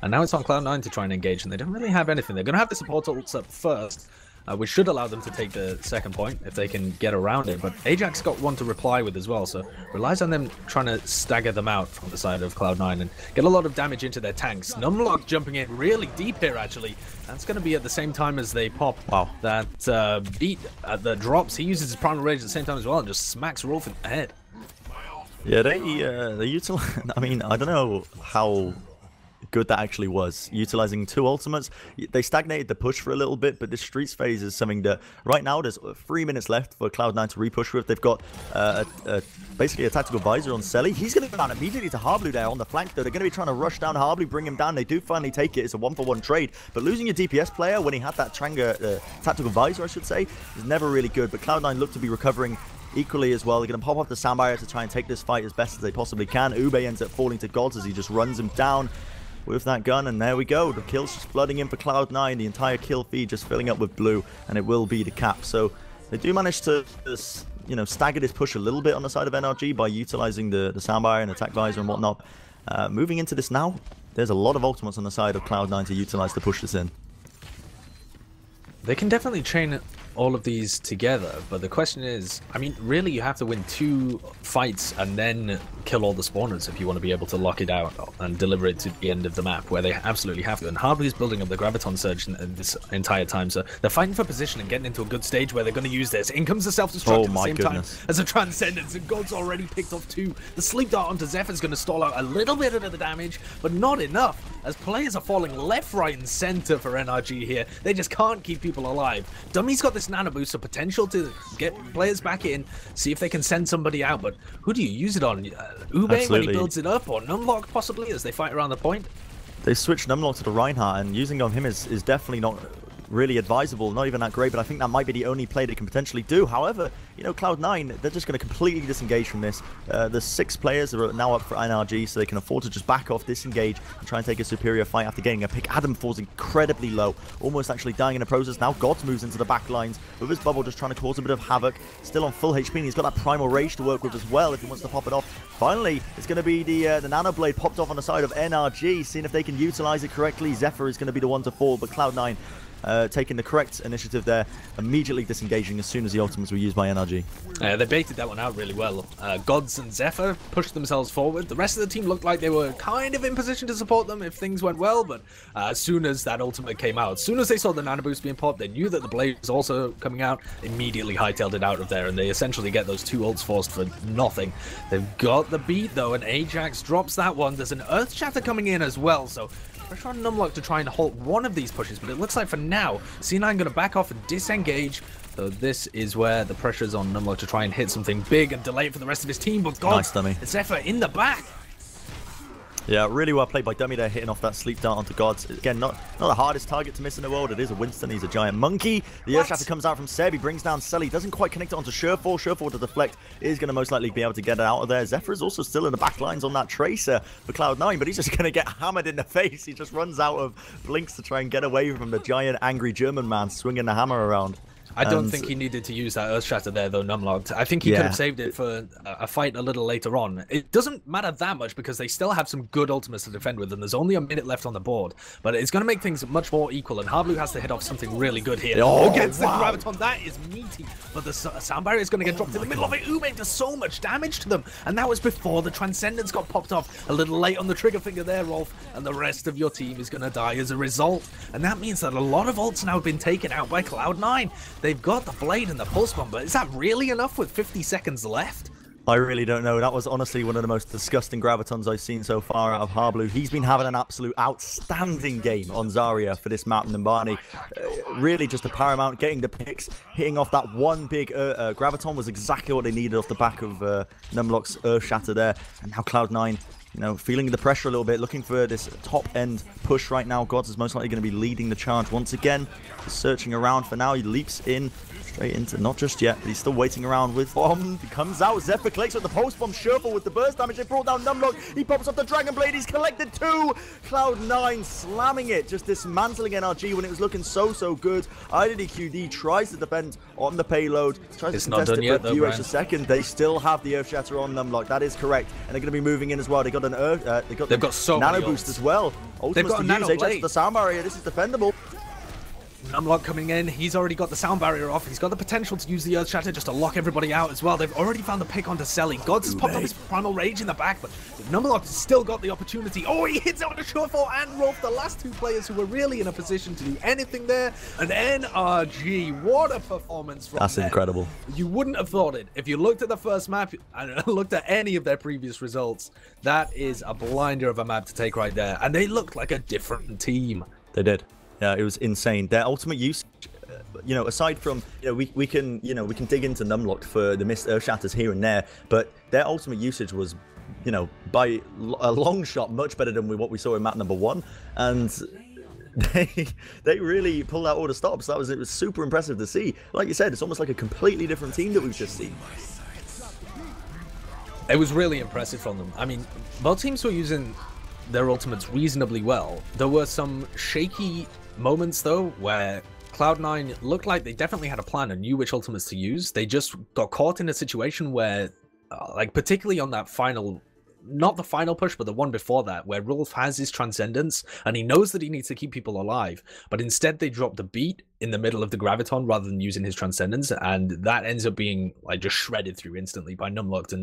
And now it's on Cloud9 to try and engage, and they don't really have anything. They're going to have the support ults up first, which should allow them to take the second point if they can get around it. But Ajax got one to reply with as well, so relies on them trying to stagger them out from the side of Cloud9 and get a lot of damage into their tanks. Numlock jumping in really deep here, actually. That's going to be at the same time as they pop that beat at the drops. He uses his Primal Rage at the same time as well and just smacks Rolf in the head. Yeah, they utilize. I mean, I don't know how good that actually was, utilizing two ultimates. They stagnated the push for a little bit, but the streets phase is something that right now there's 3 minutes left for Cloud9 to repush with. They've got basically a tactical visor on Selly. He's going to go down immediately to Harblue there on the flank, though. They're going to be trying to rush down Harblue, bring him down. They do finally take it. It's a 1-for-1 trade, but losing your DPS player when he had that tactical visor, I should say, is never really good. But Cloud9 look to be recovering equally as well. They're going to pop off the sound barrier to try and take this fight as best as they possibly can. Ube ends up falling to Gods as he just runs him down with that gun, and there we go. The kills just flooding in for Cloud9. The entire kill feed just filling up with blue, and it will be the cap. So they do manage to, you know, stagger this push a little bit on the side of NRG by utilizing the soundbar and attack visor and whatnot. Moving into this now, there's a lot of ultimates on the side of Cloud9 to utilize to push this in. They can definitely chain all of these together, but the question is, I mean, really you have to win 2 fights and then kill all the spawners if you want to be able to lock it out and deliver it to the end of the map, where they absolutely have to. And Harblue is building up the Graviton Surge this entire time, so they're fighting for position and getting into a good stage where they're going to use this. In comes the Self-Destruct at the same time as a Transcendence, and God's already picked off 2. The Sleep Dart onto Zephyr is going to stall out a little bit of the damage, but not enough, as players are falling left, right, and center for NRG here. They just can't keep people alive. Dummy's got this Nano Boost, so potential to get players back in, see if they can send somebody out, but who do you use it on? Ube when he builds it up, or Numlock possibly as they fight around the point? They switched Numlock to the Reinhardt, and using on him is definitely not really advisable, not even that great, but I think that might be the only play they can potentially do. However, you know, Cloud9, they're just going to completely disengage from this. The 6 players are now up for NRG, so they can afford to just back off, disengage, and try and take a superior fight after getting a pick. Adam falls incredibly low, almost actually dying in the process. Now Gods moves into the back lines with his bubble, just trying to cause a bit of havoc. Still on full HP, and he's got that Primal Rage to work with as well if he wants to pop it off. Finally, it's going to be the Nano Blade popped off on the side of NRG, seeing if they can utilize it correctly. Zephyr is going to be the one to fall, but Cloud9 taking the correct initiative there, immediately disengaging as soon as the ultimates were used by NRG. They baited that one out really well. Gods and Zephyr pushed themselves forward. The rest of the team looked like they were kind of in position to support them if things went well, but as soon as that ultimate came out, as soon as they saw the Nano Boost being popped, they knew that the Blade was also coming out, immediately hightailed it out of there, and they essentially get those 2 ults forced for nothing. They've got the beat though, and Ajax drops that one. There's an Earth Shatter coming in as well, so pressure on Numlock to try and halt one of these pushes, but it looks like for now, C9 going to back off and disengage. So this is where the pressure is on Numlock to try and hit something big and delay it for the rest of his team. But God, nice dummy. Zephyr in the back. Yeah, really well played by Dummy there, hitting off that sleep dart onto Gods. Again, not the hardest target to miss in the world. It is a Winston. He's a giant monkey. The Earth Shatter comes out from Seb. He brings down Selly. Doesn't quite connect it onto Surefall. Surefall to deflect is going to most likely be able to get it out of there. Zephyr is also still in the back lines on that Tracer for Cloud9, but he's just going to get hammered in the face. He just runs out of blinks to try and get away from the giant angry German man swinging the hammer around. I don't think he needed to use that Earth Shatter there, though, Numlocked. I think he could have saved it for a fight a little later on. It doesn't matter that much because they still have some good ultimates to defend with, and there's only a minute left on the board. But it's going to make things much more equal, and Hardblue has to hit off something really good here. Against the Graviton, that is meaty. But the sound barrier is going to get dropped in the middle of it. Ube does so much damage to them, and that was before the Transcendence got popped off. A little late on the trigger finger there, Rolf, and the rest of your team is going to die as a result. And that means that a lot of ults now have been taken out by Cloud9. They've got the Blade and the Pulse Bomb, but is that really enough with 50 seconds left? I really don't know. That was honestly one of the most disgusting Gravitons I've seen so far out of Hardblue. He's been having an absolute outstanding game on Zarya for this map, Nimbani. Really just a paramount, getting the picks, hitting off that one big Graviton was exactly what they needed off the back of Numlock's Earth Shatter there. And now Cloud9, you know, feeling the pressure a little bit, looking for this top-end push right now. Gods is most likely going to be leading the charge once again. He's searching around for now. He leaps in straight into, not just yet, but he's still waiting around with bomb. He comes out. Zephyr collects with the post bomb. Shuffle with the burst damage. They brought down Numlock. He pops up the Dragon Blade. He's collected 2. Cloud9 slamming it, just dismantling NRG when it was looking so good. IDDQD tries to defend on the payload. Tries to contest it for a few extra seconds. They still have the Earth Shatter on Numlock. That is correct. And they're going to be moving in as well. They got an Earth. They've got so Nano Boost as well. Ultimates to use. HX the sound barrier. This is defendable. Numlock coming in, he's already got the sound barrier off, he's got the potential to use the Earth Shatter just to lock everybody out as well. They've already found the pick onto Selly. Gods has popped up his Primal Rage in the back, but Numlock has still got the opportunity. Oh, he hits out on the Surefall and Rolf, the last 2 players who were really in a position to do anything there. And NRG, what a performance from That's them. Incredible. You wouldn't have thought it. If you looked at the first map and looked at any of their previous results, that is a blinder of a map to take right there. And they looked like a different team. They did. Yeah, it was insane. Their ultimate usage, you know, aside from, you know, we can dig into Numlock for the missed Earth Shatters here and there, but their ultimate usage was, you know, by a long shot much better than what we saw in map number 1, and they really pulled out all the stops. It was super impressive to see. Like you said, it's almost like a completely different team that we've just seen. It was really impressive from them. I mean, both teams were using their ultimates reasonably well. There were some shaky moments though where Cloud9 looked like they definitely had a plan and knew which ultimates to use. They just got caught in a situation where like particularly on that final, not the final push, but the one before that, where Rolf has his Transcendence and he knows that he needs to keep people alive, but instead they drop the beat in the middle of the Graviton rather than using his Transcendence, and that ends up being like just shredded through instantly by Numlocked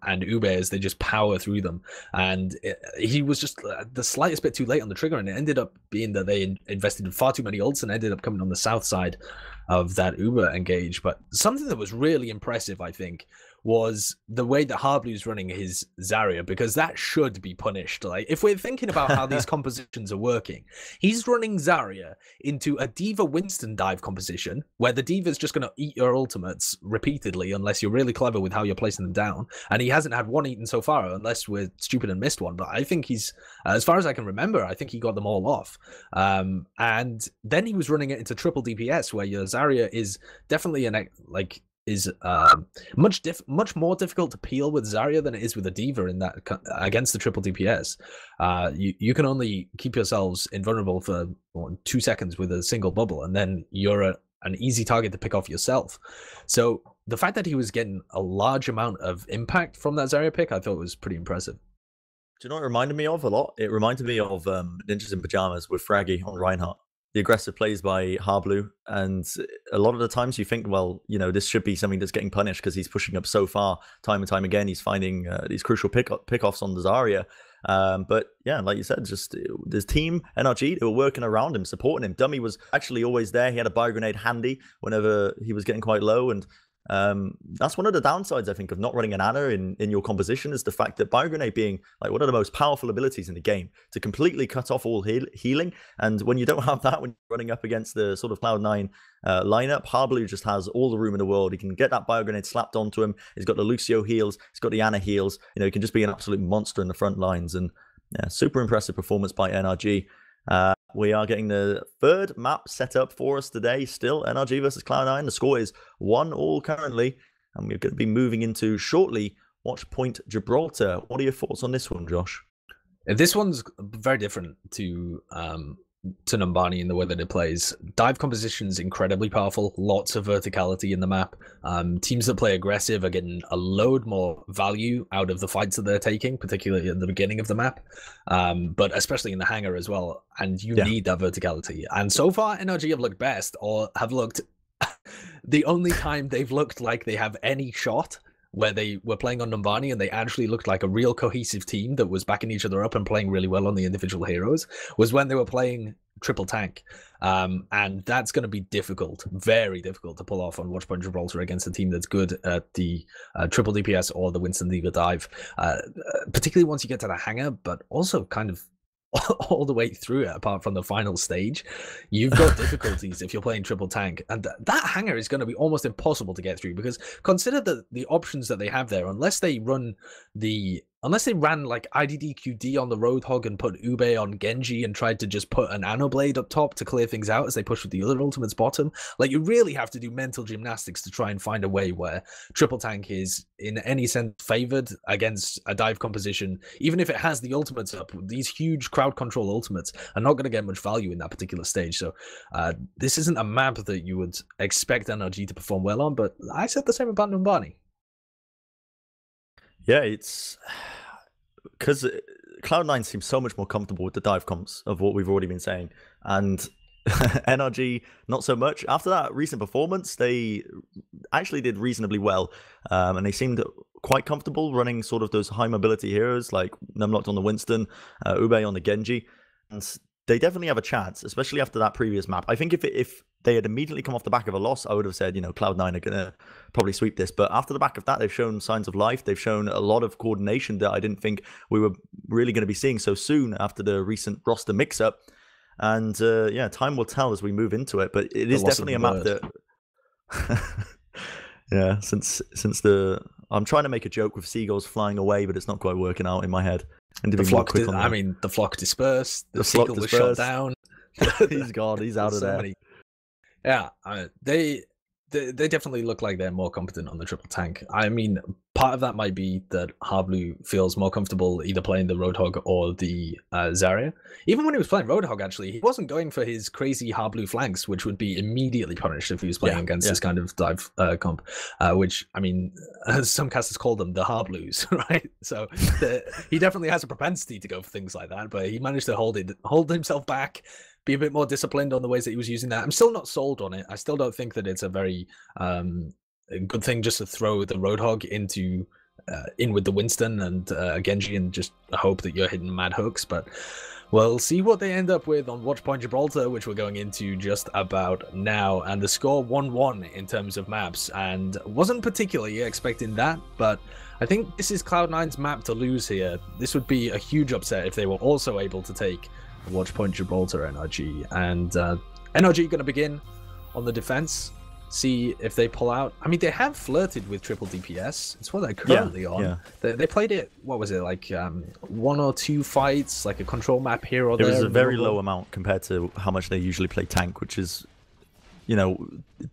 and Ube as they just power through them. And he was just the slightest bit too late on the trigger, and it ended up being that they invested in far too many ults and ended up coming on the south side of that Ube engage. But something that was really impressive, I think, was the way that Hardblue's running his Zarya, because that should be punished. Like, if we're thinking about how these compositions are working, he's running Zarya into a D.Va Winston dive composition, where the D.Va's just going to eat your ultimates repeatedly, unless you're really clever with how you're placing them down. And he hasn't had one eaten so far, unless we're stupid and missed one. But I think he's, as far as I can remember, I think he got them all off. And then he was running it into triple DPS, where your Zarya is definitely much more difficult to peel with Zarya than it is with a D.Va in that against the triple DPS. You can only keep yourselves invulnerable for 2 seconds with a single bubble, and then you're an easy target to pick off yourself. So the fact that he was getting a large amount of impact from that Zarya pick, I thought was pretty impressive. Do you know what it reminded me of a lot? It reminded me of Ninjas in Pajamas with Fraggy on Reinhardt. The aggressive plays by Hardblue, and a lot of the times you think, well, you know, this should be something that's getting punished because he's pushing up so far time and time again. He's finding these crucial pick-offs on the Zarya. But yeah, like you said, just this team, NRG, they were working around him, supporting him. Dummy was actually always there. He had a bio grenade handy whenever he was getting quite low, and That's one of the downsides, I think, of not running an Ana in your composition, is the fact that Biogrenade being like one of the most powerful abilities in the game to completely cut off all healing. And when you don't have that, when you're running up against the sort of Cloud9 lineup, Harblu just has all the room in the world. He can get that Biogrenade slapped onto him. He's got the Lucio heals. He's got the Ana heals. You know, he can just be an absolute monster in the front lines. And yeah, super impressive performance by NRG. We are getting the third map set up for us today. Still NRG versus Cloud9. The score is 1-1 currently, and we're going to be moving into shortly Watch Point Gibraltar. What are your thoughts on this one, Josh? This one's very different to Numbani in the way that it plays. Dive composition's incredibly powerful, lots of verticality in the map. Teams that play aggressive are getting a load more value out of the fights that they're taking, particularly at the beginning of the map, but especially in the hangar as well. And you need that verticality. And so far, NRG have looked best, or have looked the only time they've looked like they have any shot, where they were playing on Numbani and they actually looked like a real cohesive team that was backing each other up and playing really well on the individual heroes, was when they were playing triple tank. And that's going to be difficult, very difficult to pull off on Watchpoint Gibraltar against a team that's good at the triple DPS or the Winston Diva dive, particularly once you get to the hangar, but also kind of all the way through it, apart from the final stage. You've got difficulties if you're playing triple tank, and that hangar is going to be almost impossible to get through, because consider the options that they have there. Unless they ran like IDDQD on the Roadhog and put Ube on Genji and tried to just put an Anoblade up top to clear things out as they push with the other ultimates bottom, like, you really have to do mental gymnastics to try and find a way where triple tank is in any sense favored against a dive composition. Even if it has the ultimates up, these huge crowd control ultimates are not going to get much value in that particular stage. So this isn't a map that you would expect NRG to perform well on, but I said the same about Numbani. Yeah, it's because Cloud9 seems so much more comfortable with the dive comps of what we've already been saying, and NRG not so much. After that recent performance, they actually did reasonably well, and they seemed quite comfortable running sort of those high mobility heroes like Numlocked on the Winston, Ube on the Genji, and they definitely have a chance, especially after that previous map. I think if they had immediately come off the back of a loss, I would have said, you know, Cloud9 are going to probably sweep this. But after the back of that, they've shown signs of life. They've shown a lot of coordination that I didn't think we were really going to be seeing so soon after the recent roster mix-up. And yeah, time will tell as we move into it. But it is definitely a map that... yeah, since the... I'm trying to make a joke with seagulls flying away, but it's not quite working out in my head. And the flock the flock dispersed. The seagull was shot down. He's gone. He's out of there. Yeah, they definitely look like they're more competent on the triple tank. I mean, part of that might be that Harblu feels more comfortable either playing the Roadhog or the Zarya. Even when he was playing Roadhog, actually, he wasn't going for his crazy Harblu flanks, which would be immediately punished if he was playing against this kind of dive comp, which, I mean, as some casters call them, the Harblus, right? So he definitely has a propensity to go for things like that, but he managed to hold himself back, be a bit more disciplined on the ways that he was using that. I'm still not sold on it. I still don't think that it's a very good thing just to throw the Roadhog in with the Winston and Genji and just hope that you're hitting mad hooks. But we'll see what they end up with on Watchpoint Gibraltar, which we're going into just about now. And the score 1-1 in terms of maps, and wasn't particularly expecting that, but I think this is Cloud9's map to lose here. This would be a huge upset if they were also able to take Watchpoint Gibraltar NRG. And NRG going to begin on the defense, see if they pull out. I mean, they have flirted with triple DPS. It's what they're currently on. Yeah. They played it, what was it, like 1 or 2 fights, like a control map here or there. It was a very low amount compared to how much they usually play tank, which is, you know,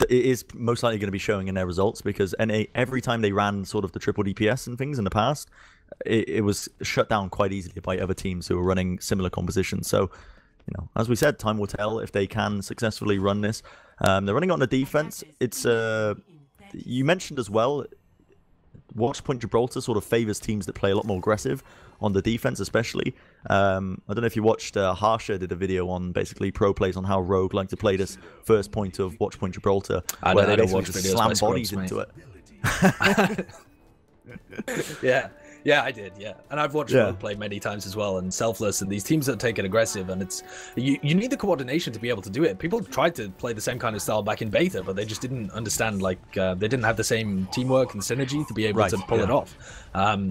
it is most likely going to be showing in their results, because every time they ran sort of the triple DPS and things in the past, it was shut down quite easily by other teams who were running similar compositions. So, you know, as we said, time will tell if they can successfully run this. They're running on the defense. It's you mentioned as well, Watchpoint Gibraltar sort of favors teams that play a lot more aggressive on the defense, especially. I don't know if you watched, Harsha did a video on basically pro plays on how Rogue like to play this first point of Watchpoint Gibraltar, where they basically just slam bodies into it. Yeah, Yeah, I did. Yeah, and I've watched Rogue play many times as well, and Selfless, and these teams that take it aggressive, and it's you need the coordination to be able to do it. People tried to play the same kind of style back in beta, but they just didn't understand. Like they didn't have the same teamwork and synergy to be able to pull it off.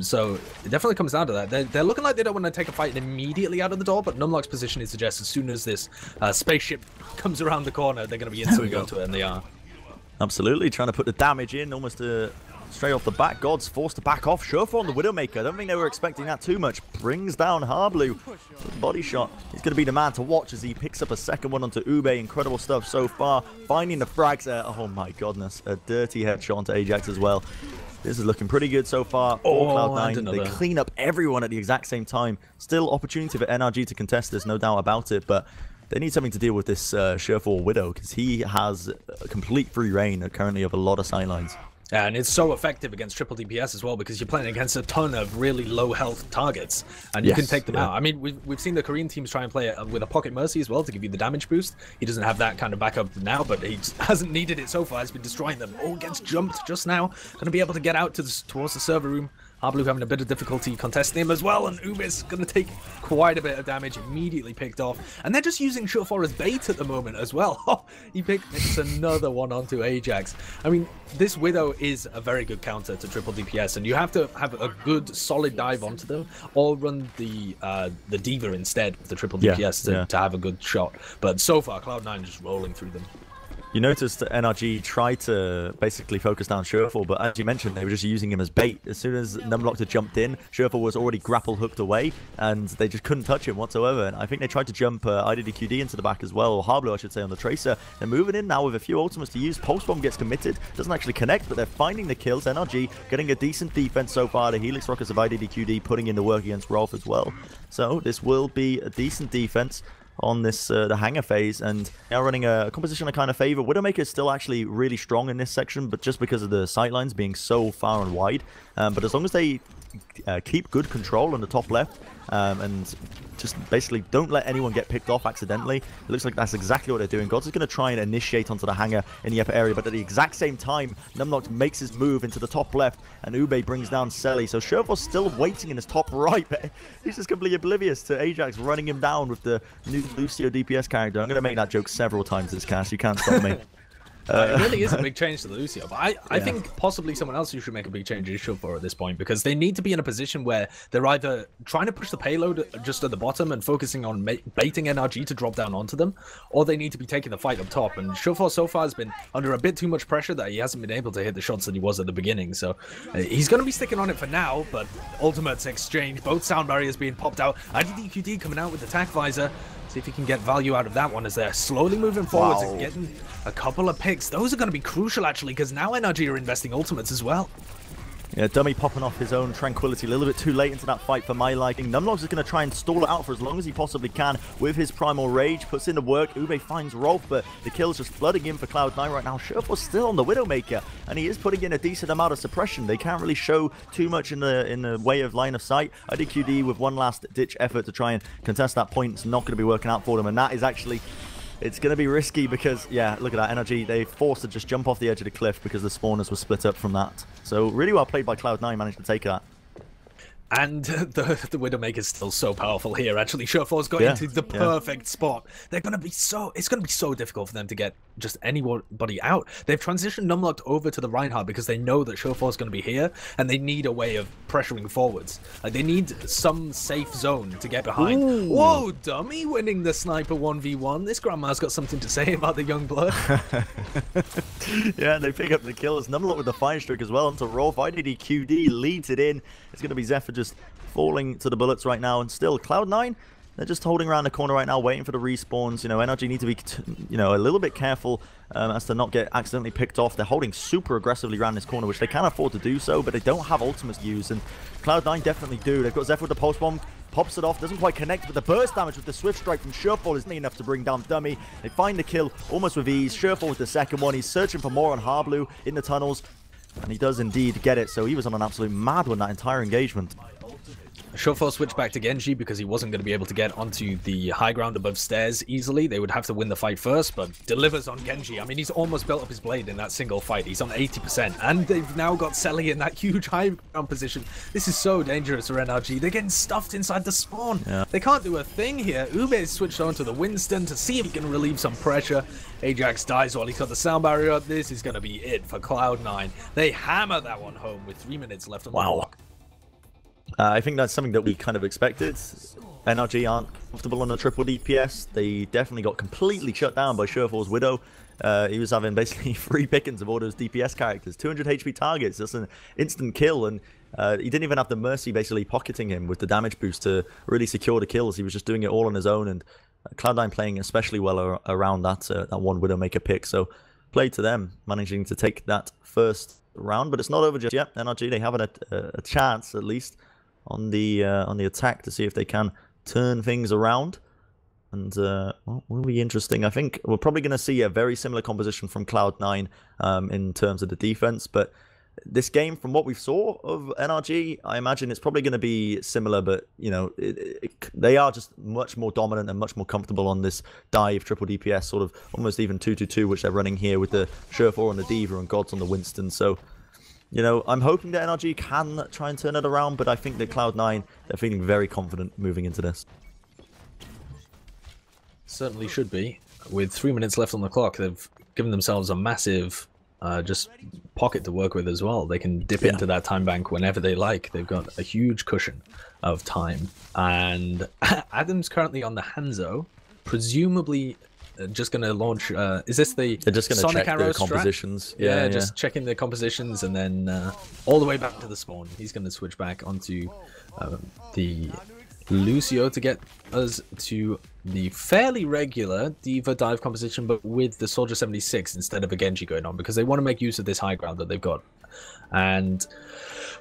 So it definitely comes down to that. They're looking like they don't want to take a fight immediately out of the door, but Numlock's positioning suggests as soon as this spaceship comes around the corner, they're going to be instantly onto it, and they are. Absolutely, trying to put the damage in almost straight off the bat. God's forced to back off. Surefour on the Widowmaker. I don't think they were expecting that too much. Brings down Harblue. Body shot. He's going to be the man to watch as he picks up a second one onto Ube. Incredible stuff so far. Finding the frags there. Oh my goodness. A dirty headshot onto Ajax as well. This is looking pretty good so far for Cloud9. They clean up everyone at the exact same time. Still opportunity for NRG to contest this, no doubt about it, but they need something to deal with this Surefour Widow because he has a complete free reign currently of a lot of sidelines. And it's so effective against triple DPS as well because you're playing against a ton of really low health targets and you can take them out. I mean, we've seen the Korean teams try and play it with a Pocket Mercy as well to give you the damage boost. He doesn't have that kind of backup now, but he hasn't needed it so far. He's been destroying them. Oh, gets jumped just now. Going to be able to get out towards the server room. Harblue having a bit of difficulty contesting him as well, and Ube's going to take quite a bit of damage, immediately picked off. And they're just using Surefour as bait at the moment as well. Oh, he picks another one onto Ajax. I mean, this Widow is a very good counter to triple DPS, and you have to have a good, solid dive onto them, or run the D.Va instead of the triple DPS to have a good shot. But so far, Cloud9 is just rolling through them. You noticed that NRG tried to basically focus down Surefour, but as you mentioned, they were just using him as bait. As soon as Numlock had jumped in, Surefour was already grapple hooked away, and they just couldn't touch him whatsoever. And I think they tried to jump IDDQD into the back as well, or Harblue, I should say, on the Tracer. They're moving in now with a few ultimates to use. Pulse Bomb gets committed, doesn't actually connect, but they're finding the kills. NRG getting a decent defense so far. The Helix Rockets of IDDQD putting in the work against Rolf as well. So this will be a decent defense on this the hangar phase, and now running a composition I kind of favor. Widowmaker is still actually really strong in this section, but just because of the sightlines being so far and wide. But as long as they keep good control on the top left and just basically don't let anyone get picked off accidentally, it looks like that's exactly what they're doing. God's is going to try and initiate onto the hangar in the upper area, but at the exact same time, Numlock makes his move into the top left, and Ube brings down Selly. So Surefour's still waiting in his top right, but he's just completely oblivious to Ajax running him down with the new Lucio DPS character. I'm going to make that joke several times this cast. You can't stop me. It really is a big change to the Lucio, but I think possibly someone else who should make a big change is Surefour at this point, because they need to be in a position where they're either trying to push the payload just at the bottom and focusing on baiting NRG to drop down onto them, or they need to be taking the fight up top. And Surefour so far has been under a bit too much pressure that he hasn't been able to hit the shots that he was at the beginning. So he's going to be sticking on it for now, but ultimates exchange, both sound barriers being popped out. IDDQD coming out with attack visor. See if he can get value out of that one as they're slowly moving forwards and getting a couple of picks. Those are going to be crucial, actually, because now NRG are investing ultimates as well. Yeah, Dummy popping off his own tranquility a little bit too late into that fight for my liking. Numlock's is going to try and stall it out for as long as he possibly can with his Primal Rage. Puts in the work. Ube finds Rolf, but the kill's just flooding in for Cloud9 right now. Surefour's still on the Widowmaker, and he is putting in a decent amount of suppression. They can't really show too much in the way of line of sight. IDQD with one last ditch effort to try and contest that point. It's not going to be working out for them, and that is actually... It's going to be risky because, yeah, look at that NRG. They forced to just jump off the edge of the cliff because the spawners were split up from that. So really well played by Cloud9, managed to take that. And the Widowmaker is still so powerful here. Actually, Surefour's got into the perfect spot. They're gonna be so it's gonna be so difficult for them to get just anybody out. They've transitioned Numlock over to the Reinhardt because they know that Surefour's gonna be here, and they need a way of pressuring forwards. Like they need some safe zone to get behind. Ooh. Whoa, Dummy winning the sniper 1v1. This grandma's got something to say about the young blood. Yeah, they pick up the kills. Numlock with the fire stroke as well onto Rolf. IDDQD leads it in. It's gonna be Zephyr just falling to the bullets right now, and still Cloud9, they're just holding around the corner right now, waiting for the respawns. You know, NRG need to be, a little bit careful as to not get accidentally picked off. They're holding super aggressively around this corner, which they can afford to do so, but they don't have ultimates used, and Cloud9 definitely do. They've got Zephyr with the pulse bomb, pops it off, doesn't quite connect, but the burst damage with the swift strike from Surefour isn't enough to bring down Dummy. They find the kill almost with ease. Surefour with the second one. He's searching for more on Harblue in the tunnels, and he does indeed get it. So he was on an absolute mad one that entire engagement. Showfall switched back to Genji because he wasn't going to be able to get onto the high ground above stairs easily. They would have to win the fight first, but delivers on Genji. I mean, he's almost built up his blade in that single fight. He's on 80%, and they've now got Selly in that huge high ground position. This is so dangerous for NRG. They're getting stuffed inside the spawn. Yeah. They can't do a thing here. Ube switched on to the Winston to see if he can relieve some pressure. Ajax dies while he's got the sound barrier up. This is going to be it for Cloud9. They hammer that one home with 3 minutes left on the clock. I think that's something that we kind of expected. NRG aren't comfortable on a triple DPS. They definitely got completely shut down by Shurfall's Widow. He was having basically free pickings of all those DPS characters. 200 HP targets, just an instant kill, and he didn't even have the Mercy basically pocketing him with the damage boost to really secure the kills. He was just doing it all on his own, and Cloud9 playing especially well around that one Widowmaker pick. So played to them, managing to take that first round, but it's not over just yet. NRG, they have a chance at least on the attack to see if they can turn things around, and well, will be interesting. I think we're probably going to see a very similar composition from Cloud9 in terms of the defense, but this game, from what we saw of NRG, I imagine it's probably going to be similar, but you know, they are just much more dominant and much more comfortable on this dive triple DPS, sort of almost even 2-2-2, which they're running here with the Shurfall on the Diva and Gods on the Winston. So, you know, I'm hoping that NRG can try and turn it around, but I think that Cloud9, they're feeling very confident moving into this. Certainly should be. With 3 minutes left on the clock, they've given themselves a massive just pocket to work with as well. They can dip into that time bank whenever they like. They've got a huge cushion of time. And Adam's currently on the Hanzo, presumably just going to launch. Is this the They're just going to check Arrow the compositions? Yeah, just checking the compositions, and then all the way back to the spawn. He's going to switch back onto the Lucio to get us to the fairly regular Diva dive composition, but with the Soldier 76 instead of a Genji going on, because they want to make use of this high ground that they've got. And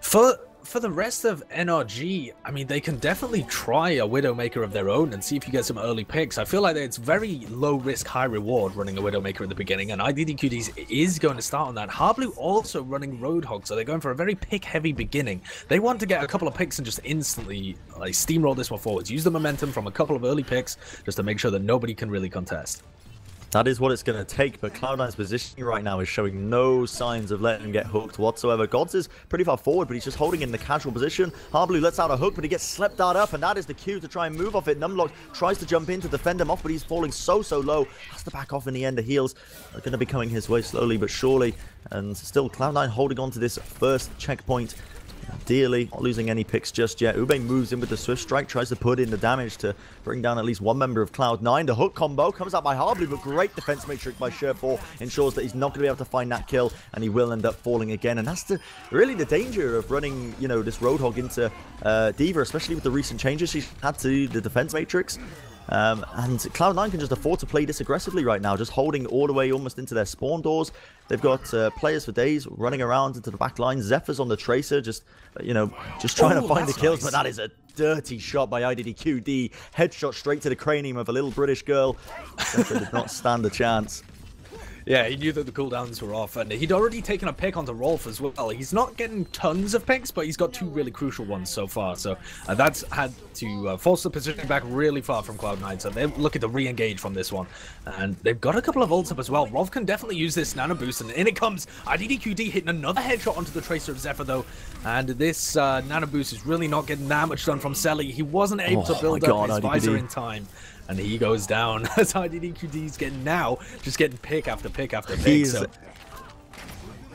for the rest of NRG, I mean, they can definitely try a Widowmaker of their own and see if you get some early picks. I feel like it's very low risk, high reward running a Widowmaker at the beginning, and IDDQD is going to start on that. Harblu also running Roadhog, so they're going for a very pick-heavy beginning. They want to get a couple of picks and just instantly like steamroll this one forwards. Use the momentum from a couple of early picks just to make sure that nobody can really contest. That is what it's going to take, but Cloud9's positioning right now is showing no signs of letting him get hooked whatsoever. Gods is pretty far forward, but he's just holding in the casual position. Harblu lets out a hook, but he gets slept out up, and that is the cue to try and move off it. Numlock tries to jump in to defend him off, but he's falling so low. Has to back off in the end. The heals are going to be coming his way slowly but surely, and still Cloud9 holding on to this first checkpoint dearly, not losing any picks just yet. Ube moves in with the Swift Strike, tries to put in the damage to bring down at least one member of Cloud9. The hook combo comes out by Harblu, but great defense matrix by Shurfall ensures that he's not going to be able to find that kill, and he will end up falling again. And that's really the danger of running, you know, this Roadhog into Diva, especially with the recent changes she's had to the defense matrix. And Cloud9 can just afford to play this aggressively right now, just holding all the way almost into their spawn doors. They've got players for days running around into the back line. Zephyr's on the Tracer, just, you know, just trying to find the kills, nice. But that is a dirty shot by IDDQD. Headshot straight to the cranium of a little British girl. Zephyr did not stand a chance. Yeah, he knew that the cooldowns were off, and he'd already taken a pick onto Rolf as well. He's not getting tons of picks, but he's got two really crucial ones so far. So that's had to force the position back really far from Cloud9. So they're looking to re-engage from this one. And they've got a couple of ults up as well. Rolf can definitely use this nano boost, and in it comes. IDDQD hitting another headshot onto the Tracer of Zephyr, though. And this nano boost is really not getting that much done from Selly. He wasn't able to build up his visor in time. And he goes down as IDDQD's just getting pick after pick after pick.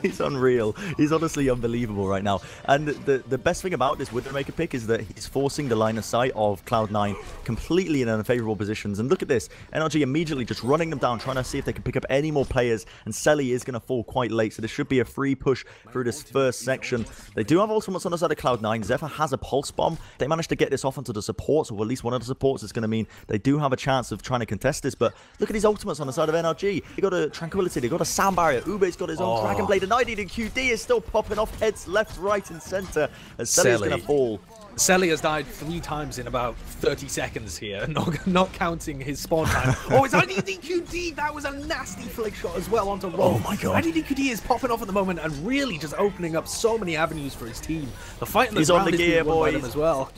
He's unreal. He's honestly unbelievable right now. And the best thing about this Widowmaker pick is that he's forcing the line of sight of Cloud9 completely in unfavorable positions. And look at this. NRG immediately just running them down, trying to see if they can pick up any more players. And Selly is going to fall quite late. So this should be a free push through this first section. They do have ultimates on the side of Cloud9. Zephyr has a pulse bomb. They managed to get this off onto the supports, or at least one of the supports. It's going to mean they do have a chance of trying to contest this. But look at these ultimates on the side of NRG. They got a Tranquility. They got a Sound Barrier. Ube's got his own Dragon Blade. And IDDQD is still popping off heads left, right, and center as Selly's going to fall. Selly has died 3 times in about 30 seconds here, not counting his spawn time. Oh, it's IDDQD! That was a nasty flick shot as well onto Rolf. Oh my god. IDDQD is popping off at the moment and really just opening up so many avenues for his team. The fight in the He's ground on the is gear, being won by them boys. as well.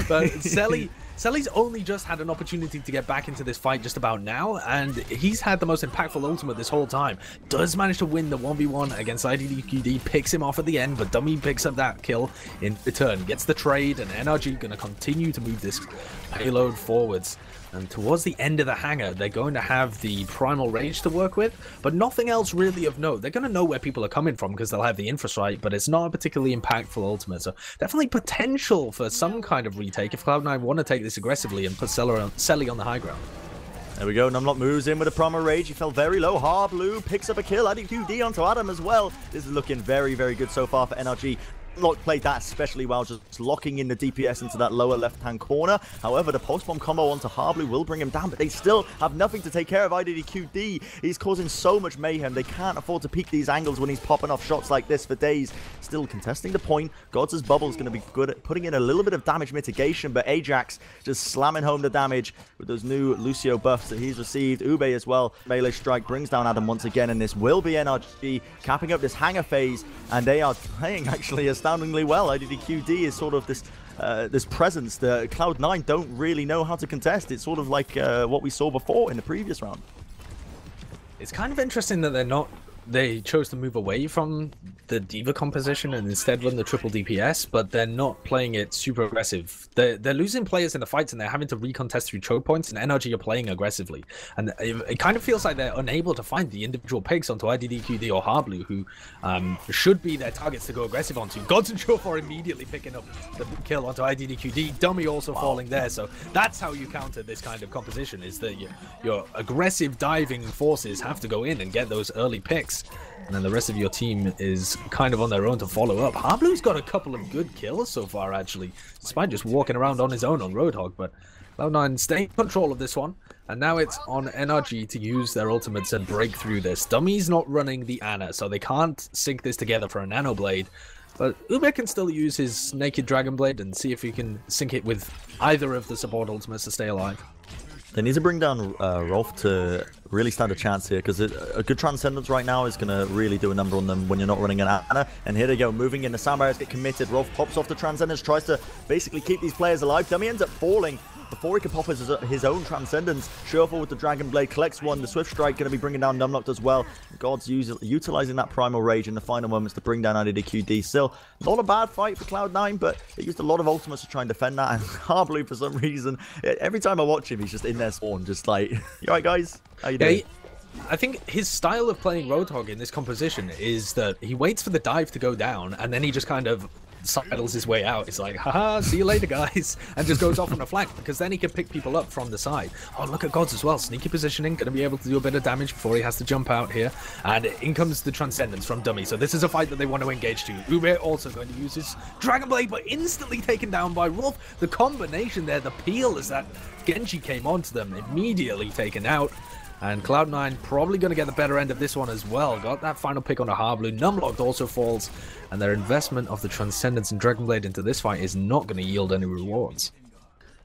But Selly's only just had an opportunity to get back into this fight just about now, and he's had the most impactful ultimate this whole time. Does manage to win the 1v1 against IDDQD, picks him off at the end, but Dummy picks up that kill in return, gets the trade, and NRG going to continue to move this payload forwards. And towards the end of the hangar, they're going to have the Primal Rage to work with, but nothing else really of note. They're going to know where people are coming from because they'll have the infrastructure, but it's not a particularly impactful ultimate. So definitely potential for some kind of retake if Cloud9 want to take this aggressively and put Selly on the high ground. There we go. Numlock moves in with a Primal Rage. He fell very low. Harblue picks up a kill. Adding 2D onto Adam as well. This is looking very, very good so far for NRG. Lock played that especially well, just locking in the DPS into that lower left-hand corner. However, the pulse bomb combo onto Harblue will bring him down, but they still have nothing to take care of IDDQD. He's causing so much mayhem. They can't afford to peek these angles when he's popping off shots like this for days. Still contesting the point. Gods' bubble is going to be good at putting in a little bit of damage mitigation, but Ajax just slamming home the damage with those new Lucio buffs that he's received. Ube as well. Melee strike brings down Adam once again, and this will be NRG capping up this hangar phase, and they are playing actually astoundingly well. IDDQD is sort of this presence that Cloud9 don't really know how to contest. It's sort of like what we saw before in the previous round. It's kind of interesting that they chose to move away from the D.Va composition and instead run the triple DPS, but they're not playing it super aggressive. They're losing players in the fights and they're having to recontest through choke points, and NRG are playing aggressively. And it kind of feels like they're unable to find the individual picks onto IDDQD or Harblue, who should be their targets to go aggressive onto. Gods and Showfor immediately picking up the kill onto IDDQD. Dummy also falling there. So that's how you counter this kind of composition, is that your aggressive diving forces have to go in and get those early picks. And then the rest of your team is kind of on their own to follow up. Harblue's got a couple of good kills so far, actually, despite just walking around on his own on Roadhog. But Cloud9 staying in control of this one. And now it's on NRG to use their ultimates and break through this. Dummy's not running the Ana, so they can't sync this together for a Nano Blade. But Ube can still use his Naked Dragon Blade and see if he can sync it with either of the support ultimates to stay alive. They need to bring down Rolf to really stand a chance here, because a good Transcendence right now is going to really do a number on them when you're not running an Ana. And here they go, moving in. The sound barriers get committed. Rolf pops off the Transcendence, tries to basically keep these players alive. Dummy ends up falling before he can pop his own Transcendence. Showfor with the Dragon Blade collects one. The Swift Strike going to be bringing down Numlocked as well. Gods utilizing that Primal Rage in the final moments to bring down IDDQD. Still, not a bad fight for Cloud9, but they used a lot of ultimates to try and defend that. And Harblue, for some reason, every time I watch him, he's just in their spawn, just like, you alright guys? How you doing? I think his style of playing Roadhog in this composition is that he waits for the dive to go down, and then he just kind of sidles his way out. He's like, haha, see you later, guys, and just goes off on a flank, because then he can pick people up from the side. Oh, look at Gods as well. Sneaky positioning, going to be able to do a bit of damage before he has to jump out here. And in comes the Transcendence from Dummy. So this is a fight that they want to engage to. Ube also going to use his Dragon Blade, but instantly taken down by Rolf. The combination there, the peel as that Genji came onto them, immediately taken out. And Cloud9 probably going to get the better end of this one as well. Got that final pick on a Harblue. Numlocked also falls. And their investment of the Transcendence and Dragon Blade into this fight is not going to yield any rewards.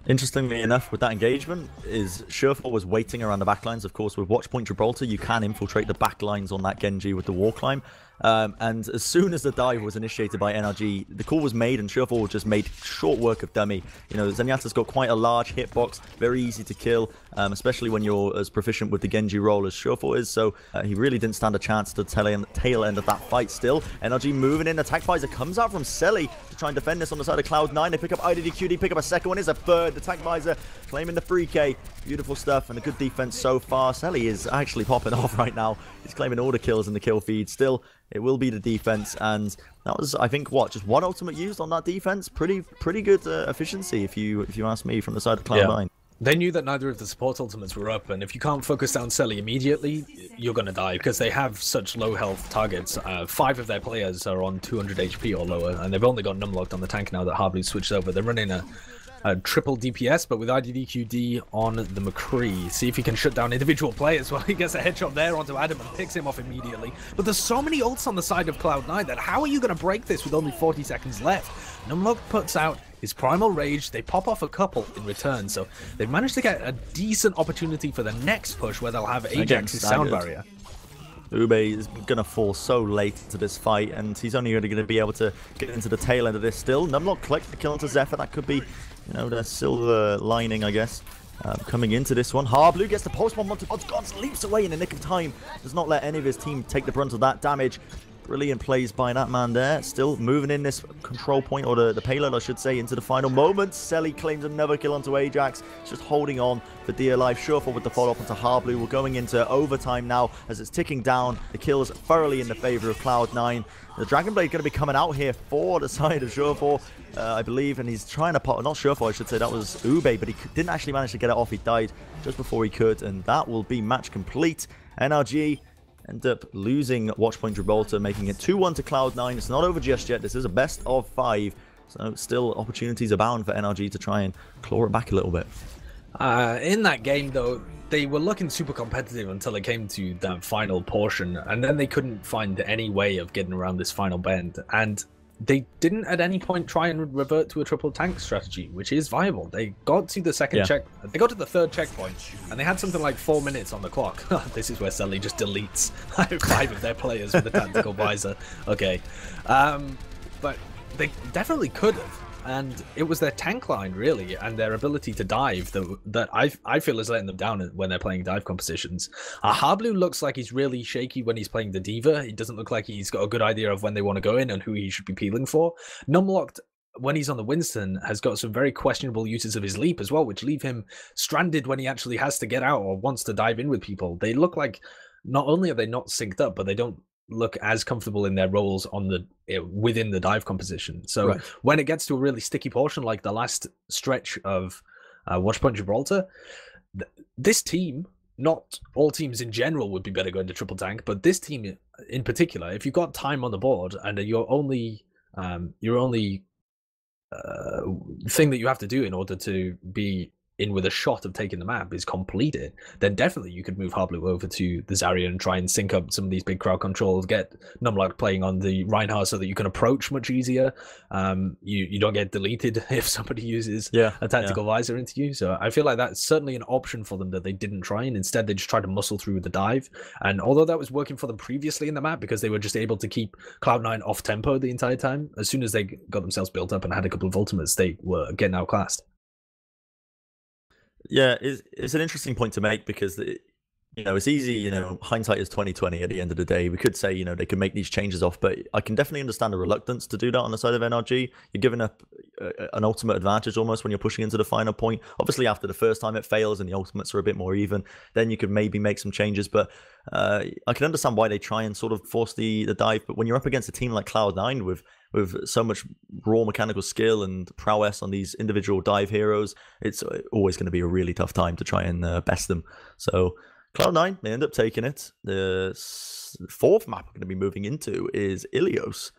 Interestingly enough, with that engagement, is Showfor was waiting around the backlines. Of course, with Watchpoint Gibraltar, you can infiltrate the backlines on that Genji with the wall climb. And as soon as the dive was initiated by NRG, the call was made, and Showfor just made short work of Dummy. You know, Zenyatta's got quite a large hitbox, very easy to kill, especially when you're as proficient with the Genji role as Showfor is. So he really didn't stand a chance to the tail end of that fight. Still, NRG moving in. Attack visor comes out from Selly to try and defend this on the side of Cloud9. They pick up IDDQD, pick up a second one. Here's a third. Attack visor claiming the 3K. Beautiful stuff and a good defense so far. Selly is actually popping off right now. He's claiming all the kills in the kill feed. Still, it will be the defense, and that was, I think, what, just one ultimate used on that defense. Pretty good efficiency, if you ask me, from the side of Cloud9. Yeah. They knew that neither of the support ultimates were up, and if you can't focus down Selly immediately, you're going to die, because they have such low health targets. 5 of their players are on 200 HP or lower, and they've only got Numlocked on the tank now that Harblue switched over. They're running a triple DPS, but with IDDQD on the McCree. See if he can shut down individual players. Well, he gets a headshot there onto Adam and picks him off immediately. But there's so many ults on the side of Cloud9 that how are you going to break this with only 40 seconds left? Numlock puts out his Primal Rage. They pop off a couple in return, so they've managed to get a decent opportunity for the next push where they'll have Ajax's sound barrier. Ube is going to fall so late into this fight, and he's only going to be able to get into the tail end of this still. Numlock collect the kill onto Zephyr. That could be, you know, the silver lining, I guess, coming into this one. Harblue gets the post-bomb onto Odds Gods, leaps away in the nick of time. Does not let any of his team take the brunt of that damage. Brilliant plays by that man there. Still moving in this control point, or the payload, I should say, into the final moments. Selly claims another kill onto Ajax. Just holding on for dear life. Surefour with the follow-up onto Harblue. We're going into overtime now as it's ticking down. The kills thoroughly in the favor of Cloud9. The Dragon Blade going to be coming out here for the side of Surefour, I believe, and he's trying to pop, not Surefour, I should say, that was Ube, but he didn't actually manage to get it off. He died just before he could, and that will be match complete. NRG end up losing Watchpoint Gibraltar, making it 2-1 to Cloud9. It's not over just yet. This is a best of 5, so still opportunities abound for NRG to try and claw it back a little bit. In that game, though, they were looking super competitive until it came to that final portion, and then they couldn't find any way of getting around this final bend, and they didn't at any point try and revert to a triple tank strategy, which is viable. They got to the they got to the third checkpoint, and they had something like 4 minutes on the clock. This is where Sully just deletes 5 of their players with a tactical visor. Okay, but they definitely could have. And it was their tank line, really, and their ability to dive that I feel is letting them down when they're playing dive compositions. Harblue looks like he's really shaky when he's playing the Diva. He doesn't look like he's got a good idea of when they want to go in and who he should be peeling for. Numlocked, when he's on the Winston, has got some very questionable uses of his leap as well, which leave him stranded when he actually has to get out or wants to dive in with people. They look like not only are they not synced up, but they don't look as comfortable in their roles on the within the dive composition. So when it gets to a really sticky portion like the last stretch of Watchpoint Gibraltar, this team, not all teams in general would be better going to triple tank, but this team in particular, if you've got time on the board and your only thing that you have to do in order to be in with a shot of taking the map is completed, then definitely you could move Harblue over to the Zarya and try and sync up some of these big crowd controls, get Numlock playing on the Reinhardt so that you can approach much easier. You don't get deleted if somebody uses a tactical visor into you. So I feel like that's certainly an option for them that they didn't try, and instead they just tried to muscle through the dive. And although that was working for them previously in the map because they were just able to keep Cloud9 off tempo the entire time, as soon as they got themselves built up and had a couple of ultimates, they were getting outclassed. Yeah, it's an interesting point to make because, you know, it's easy, you know, hindsight is 20/20 at the end of the day. We could say, you know, they can make these changes off, but I can definitely understand the reluctance to do that on the side of NRG. You're giving up an ultimate advantage almost when you're pushing into the final point. Obviously, after the first time it fails and the ultimates are a bit more even, then you could maybe make some changes. But I can understand why they try and sort of force the dive. But when you're up against a team like Cloud9 with so much raw mechanical skill and prowess on these individual dive heroes, it's always going to be a really tough time to try and best them. So Cloud9, they end up taking it. The fourth map we're going to be moving into is Ilios.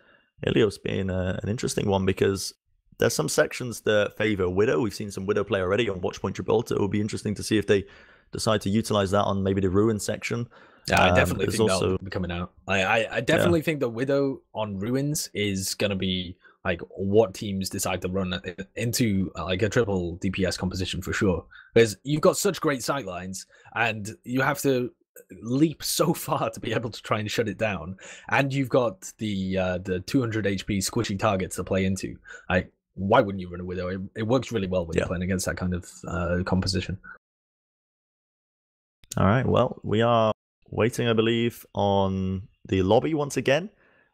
Ilios being an interesting one because there's some sections that favor Widow. We've seen some Widow play already on Watchpoint Gibraltar. It will be interesting to see if they decide to utilize that on maybe the Ruin section. Yeah, I definitely think that'll be coming out. I definitely think the Widow on Ruins is going to be like what teams decide to run into like a triple DPS composition for sure. Because you've got such great sightlines and you have to leap so far to be able to try and shut it down. And you've got the 200 HP squishy targets to play into. Like, why wouldn't you run a Widow? It works really well when you're playing against that kind of composition. All right, well, we are waiting, I believe, on the lobby once again.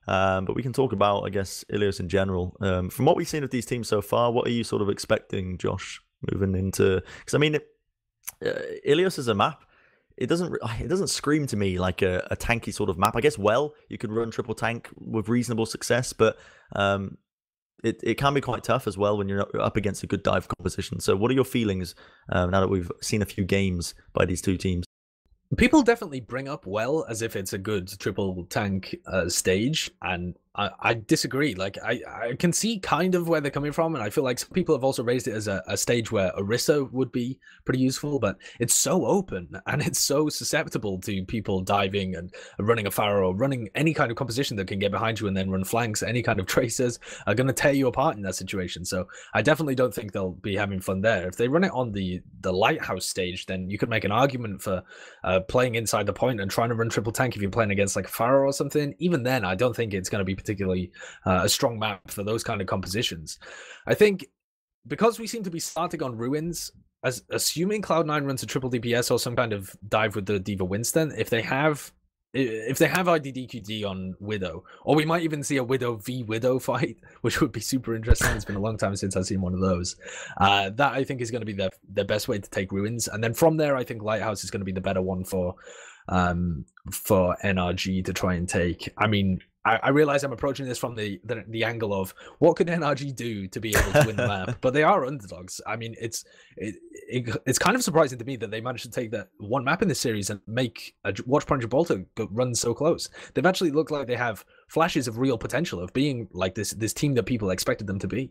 But we can talk about, I guess, Ilios in general. From what we've seen of these teams so far, what are you sort of expecting, Josh, moving into? Because I mean, Ilios is a map. It doesn't scream to me like a tanky sort of map. I guess you could run triple tank with reasonable success, but it can be quite tough as well when you're up against a good dive composition. So what are your feelings now that we've seen a few games by these two teams? People definitely bring up as if it's a good triple tank stage, and I disagree. Like I can see kind of where they're coming from, and I feel like some people have also raised it as a stage where Orisa would be pretty useful, but it's so open and it's so susceptible to people diving and running a Pharaoh, running any kind of composition that can get behind you and then run flanks. Any kind of tracers are going to tear you apart in that situation. So I definitely don't think they'll be having fun there. If they run it on the Lighthouse stage, then you could make an argument for playing inside the point and trying to run triple tank if you're playing against like a Pharaoh or something. Even then, I don't think it's going to be particularly a strong map for those kind of compositions. I think because we seem to be starting on Ruins, as assuming Cloud9 runs a triple DPS or some kind of dive with the D.Va Winston, if they have IDDQD on Widow, or we might even see a Widow v Widow fight, which would be super interesting. It's been a long time since I've seen one of those. That I think is going to be the best way to take Ruins, and then from there I think Lighthouse is going to be the better one for NRG to try and take. I mean, I realize I'm approaching this from the angle of what could NRG do to be able to win the map, but they are underdogs. I mean, it's kind of surprising to me that they managed to take that one map in this series and make Watch Point Gibraltar run so close. They've actually looked like they have flashes of real potential of being like this team that people expected them to be.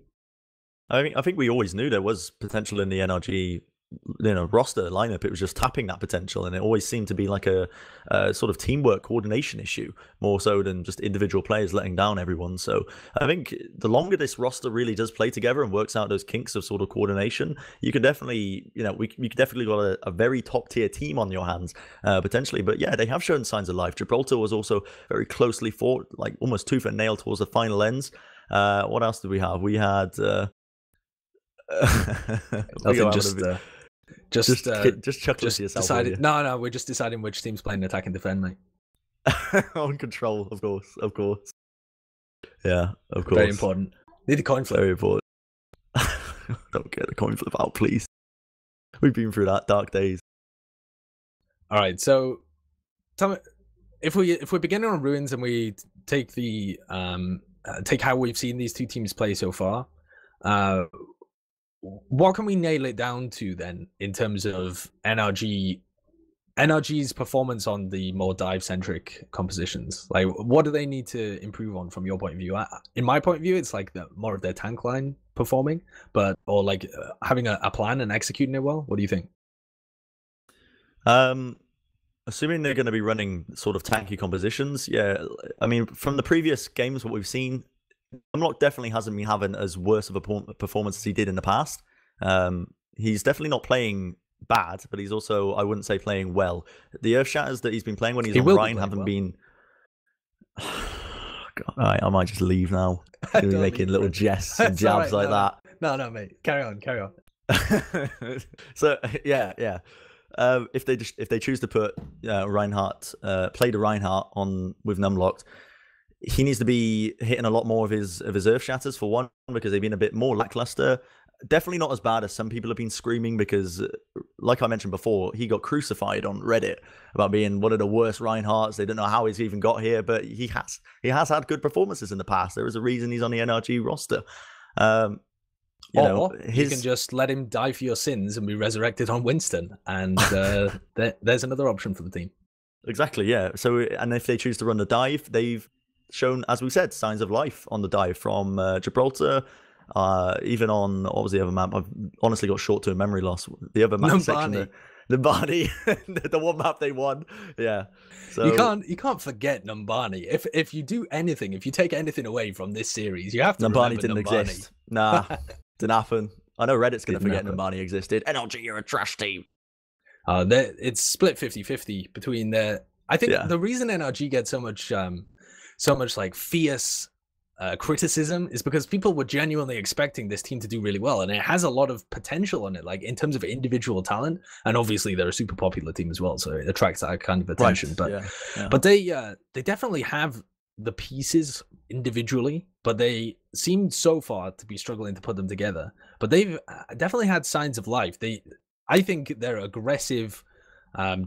I mean, I think we always knew there was potential in the NRG roster lineup. It was just tapping that potential, and it always seemed to be like a sort of teamwork coordination issue more so than just individual players letting down everyone. So I think the longer this roster really does play together and works out those kinks of sort of coordination, you could definitely, you could definitely got a very top tier team on your hands potentially. But yeah, they have shown signs of life. Gibraltar was also very closely fought, like almost tooth and nail towards the final ends. What else did we have? We had Just chuckle to yourself. No, we're just deciding which team's playing attack and defend, mate. On control, of course. Yeah, of course. Very important. Need the coin flip. Very important. Don't get the coin flip out, please. We've been through that dark days. All right, so tell me, if we're beginning on Ruins and we take the take how we've seen these two teams play so far, what can we nail it down to then in terms of NRG's performance on the more dive-centric compositions? Like, what do they need to improve on from your point of view? In my point of view, it's like more of their tank line performing, or like having a plan and executing it well. What do you think? Assuming they're going to be running sort of tanky compositions, yeah. I mean, from the previous games, what we've seen, Numlock definitely hasn't been having as worse of a performance as he did in the past. He's definitely not playing bad, but he's also, I wouldn't say, playing well. The Earth Shatters that he's been playing when he's on Rhine haven't been... God, all right, I might just leave now. Be making little jests and jabs like that. No, mate. Carry on. So, yeah. If they choose to put Reinhardt, play the Reinhardt on with Numlocked, he needs to be hitting a lot more of his Earth Shatters, for one, because they've been a bit more lackluster. Definitely not as bad as some people have been screaming, because, like I mentioned before, he got crucified on Reddit about being one of the worst Reinhardts. They don't know how he's even got here, but he has had good performances in the past. There is a reason he's on the NRG roster. You can just let him die for your sins and be resurrected on Winston, and there's another option for the team. Exactly, yeah. So, and if they choose to run the dive, they've shown, as we said, signs of life on the dive from Gibraltar. Even on, what was the other map? I've honestly got short-term memory loss. The other map section, Numbani, the one map they won. Yeah, so you can't forget Numbani. If you do anything, if you take anything away from this series, you have to Numbani remember didn't exist. Nah, didn't happen. I know Reddit's gonna forget Numbani existed. NRG, you're a trash team. It's split 50-50 between their. I think the reason NRG gets so much like fierce criticism is because people were genuinely expecting this team to do really well, and it has a lot of potential on it, like in terms of individual talent, and obviously they're a super popular team as well, so it attracts that kind of attention. Right. But they definitely have the pieces individually, but they seem so far to be struggling to put them together. But they've definitely had signs of life. I think they're aggressive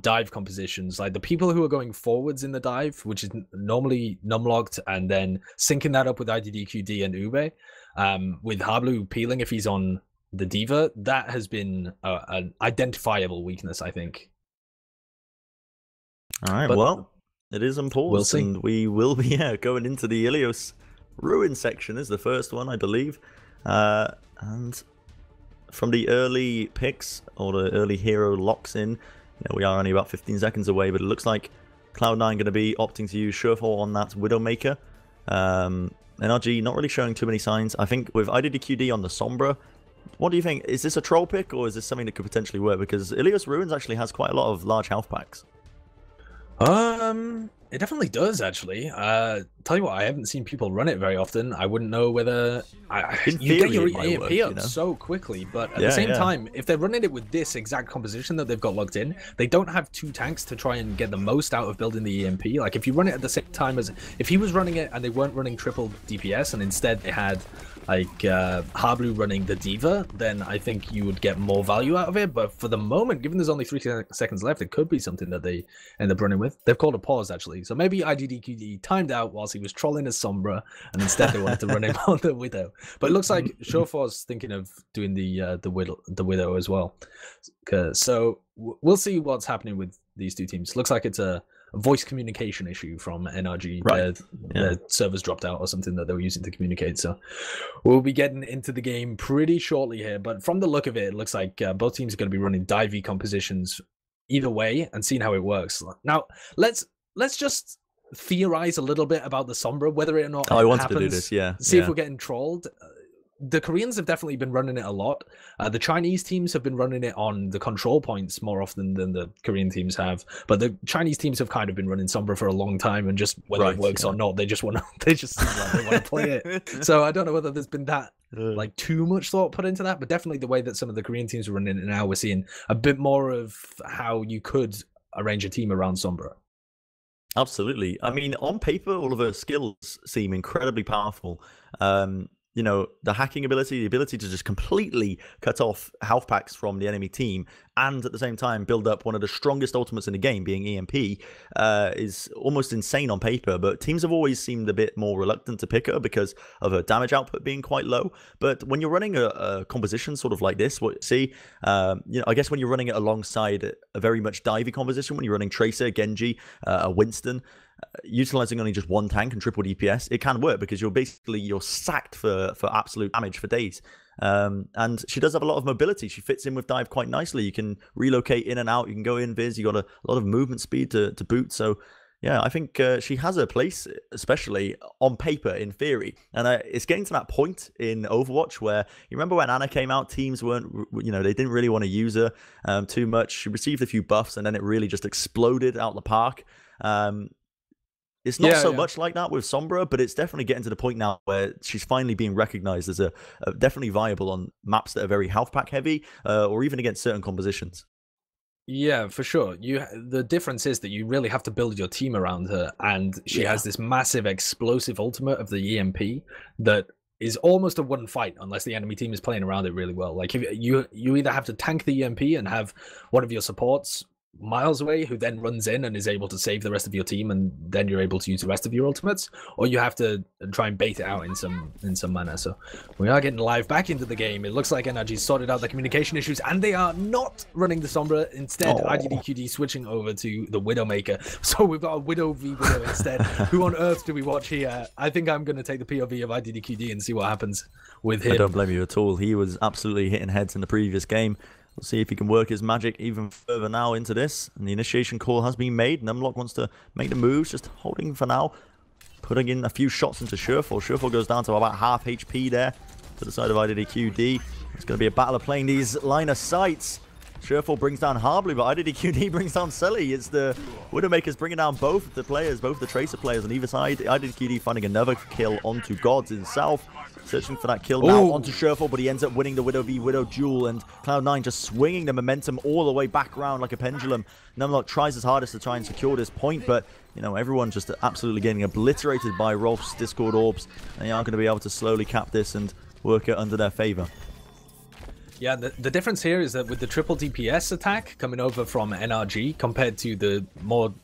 dive compositions, like the people who are going forwards in the dive, which is normally Numlocked, and then syncing that up with IDDQD and Ube, with Hablu peeling if he's on the D.Va, that has been an identifiable weakness, I think. All right, well, it is important. We'll see. And we will be going into the Ilios Ruin section is the first one, I believe. And from the early picks, or the early hero locks in, we are only about 15 seconds away, but it looks like Cloud9 going to be opting to use Surefall on that Widowmaker. NRG not really showing too many signs. I think with IDDQD on the Sombra, what do you think? Is this a troll pick, or is this something that could potentially work? Because Ilios Ruins actually has quite a lot of large health packs. It definitely does, actually. Tell you what, I haven't seen people run it very often. I wouldn't know whether... you get your EMP up so quickly, but at the same time, if they're running it with this exact composition that they've got locked in, they don't have 2 tanks to try and get the most out of building the EMP. Like, if you run it at the same time as... If he was running it and they weren't running triple DPS, and instead they had, like, Harblu running the D.Va, then I think you would get more value out of it. But for the moment, given there's only 3 seconds left, it could be something that they end up running with. They've called a pause, actually. So maybe IDDQD timed out whilst he was trolling his Sombra, and instead they wanted to run him on the Widow. But it looks like Shorefor's thinking of doing the Widow as well. So we'll see what's happening with these two teams. Looks like it's a voice communication issue from NRG. Right. Their servers dropped out or something that they were using to communicate. So we'll be getting into the game pretty shortly here. But from the look of it, it looks like both teams are going to be running divey compositions either way and seeing how it works. Now, let's just theorize a little bit about the Sombra, whether or not I wanted to do this, see if we're getting trolled. The Koreans have definitely been running it a lot. The Chinese teams have been running it on the control points more often than the Korean teams have. But the Chinese teams have kind of been running Sombra for a long time, and just whether it works or not, they just want to. Seem like they want to play it. So I don't know whether there's been that like too much thought put into that, but definitely the way that some of the Korean teams are running it now, we're seeing a bit more of how you could arrange a team around Sombra. Absolutely. I mean, on paper, all of her skills seem incredibly powerful. The hacking ability, the ability to just completely cut off health packs from the enemy team, and at the same time build up one of the strongest ultimates in the game, being EMP, is almost insane on paper. But teams have always seemed a bit more reluctant to pick her because of her damage output being quite low. But when you're running a composition sort of like this, what you see, I guess when you're running it alongside a very much divey composition, when you're running Tracer, Genji, a Winston, utilizing only just 1 tank and triple DPS, it can work because you're sacked for absolute damage for days. And she does have a lot of mobility. She fits in with dive quite nicely. You can relocate in and out. You can go in vis. You got a lot of movement speed to boot. So yeah, I think she has her place, especially on paper, in theory. And it's getting to that point in Overwatch where, you remember when Anna came out, teams weren't, they didn't really want to use her too much. She received a few buffs and then it really just exploded out the park. It's not so much like that with Sombra, but it's definitely getting to the point now where she's finally being recognized as a definitely viable on maps that are very health pack heavy, or even against certain compositions. Yeah, for sure. The difference is that you really have to build your team around her, and she has this massive explosive ultimate of the EMP that is almost a one fight unless the enemy team is playing around it really well. Like, if you either have to tank the EMP and have one of your supports miles away who then runs in and is able to save the rest of your team, and then you're able to use the rest of your ultimates, or you have to try and bait it out in some manner. So we are getting live back into the game. It looks like NRG sorted out the communication issues and they are not running the Sombra. Instead, IDDQD switching over to the Widowmaker. So we've got a Widow v Widow instead. Who on earth do we watch here? I think I'm going to take the POV of IDDQD and see what happens with him. I don't blame you at all. He was absolutely hitting heads in the previous game. We'll see if he can work his magic even further now into this. And the initiation call has been made. Numlock wants to make the moves, just holding for now. Putting in a few shots into Surefall. Surefall goes down to about half HP there to the side of IDDQD. It's going to be a battle of playing these line of sights. Surefall brings down Harblu, but IDDQD brings down Sully. It's the Widowmakers bringing down both the players, both the Tracer players on either side. IDDQD finding another kill onto Gods himself. Searching for that kill now onto Surefall, but he ends up winning the Widow v Widow duel, and Cloud9 just swinging the momentum all the way back around like a pendulum. Numlock tries his hardest to try and secure this point, but everyone's just absolutely getting obliterated by Rolf's Discord orbs. They aren't going to be able to slowly cap this and work it under their favor. Yeah, the difference here is that with the triple DPS attack coming over from NRG compared to the more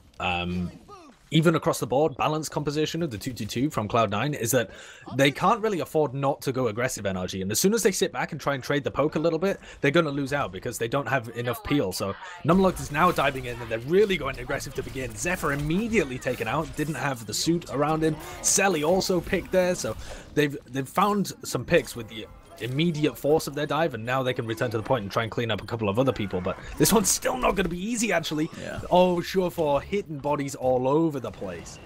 even across the board, balanced composition of the 2-2-2 from Cloud9 is that they can't really afford not to go aggressive NRG. And as soon as they sit back and try and trade the poke a little bit, they're going to lose out because they don't have enough peel. So Numlocked is now diving in and they're really going aggressive to begin. Zephyr immediately taken out, didn't have the suit around him. Selly also picked there. So they've found some picks with the immediate force of their dive, and now they can return to the point and try and clean up a couple of other people. But this one's still not going to be easy, actually. Yeah. Oh, Surefour hitting bodies all over the place.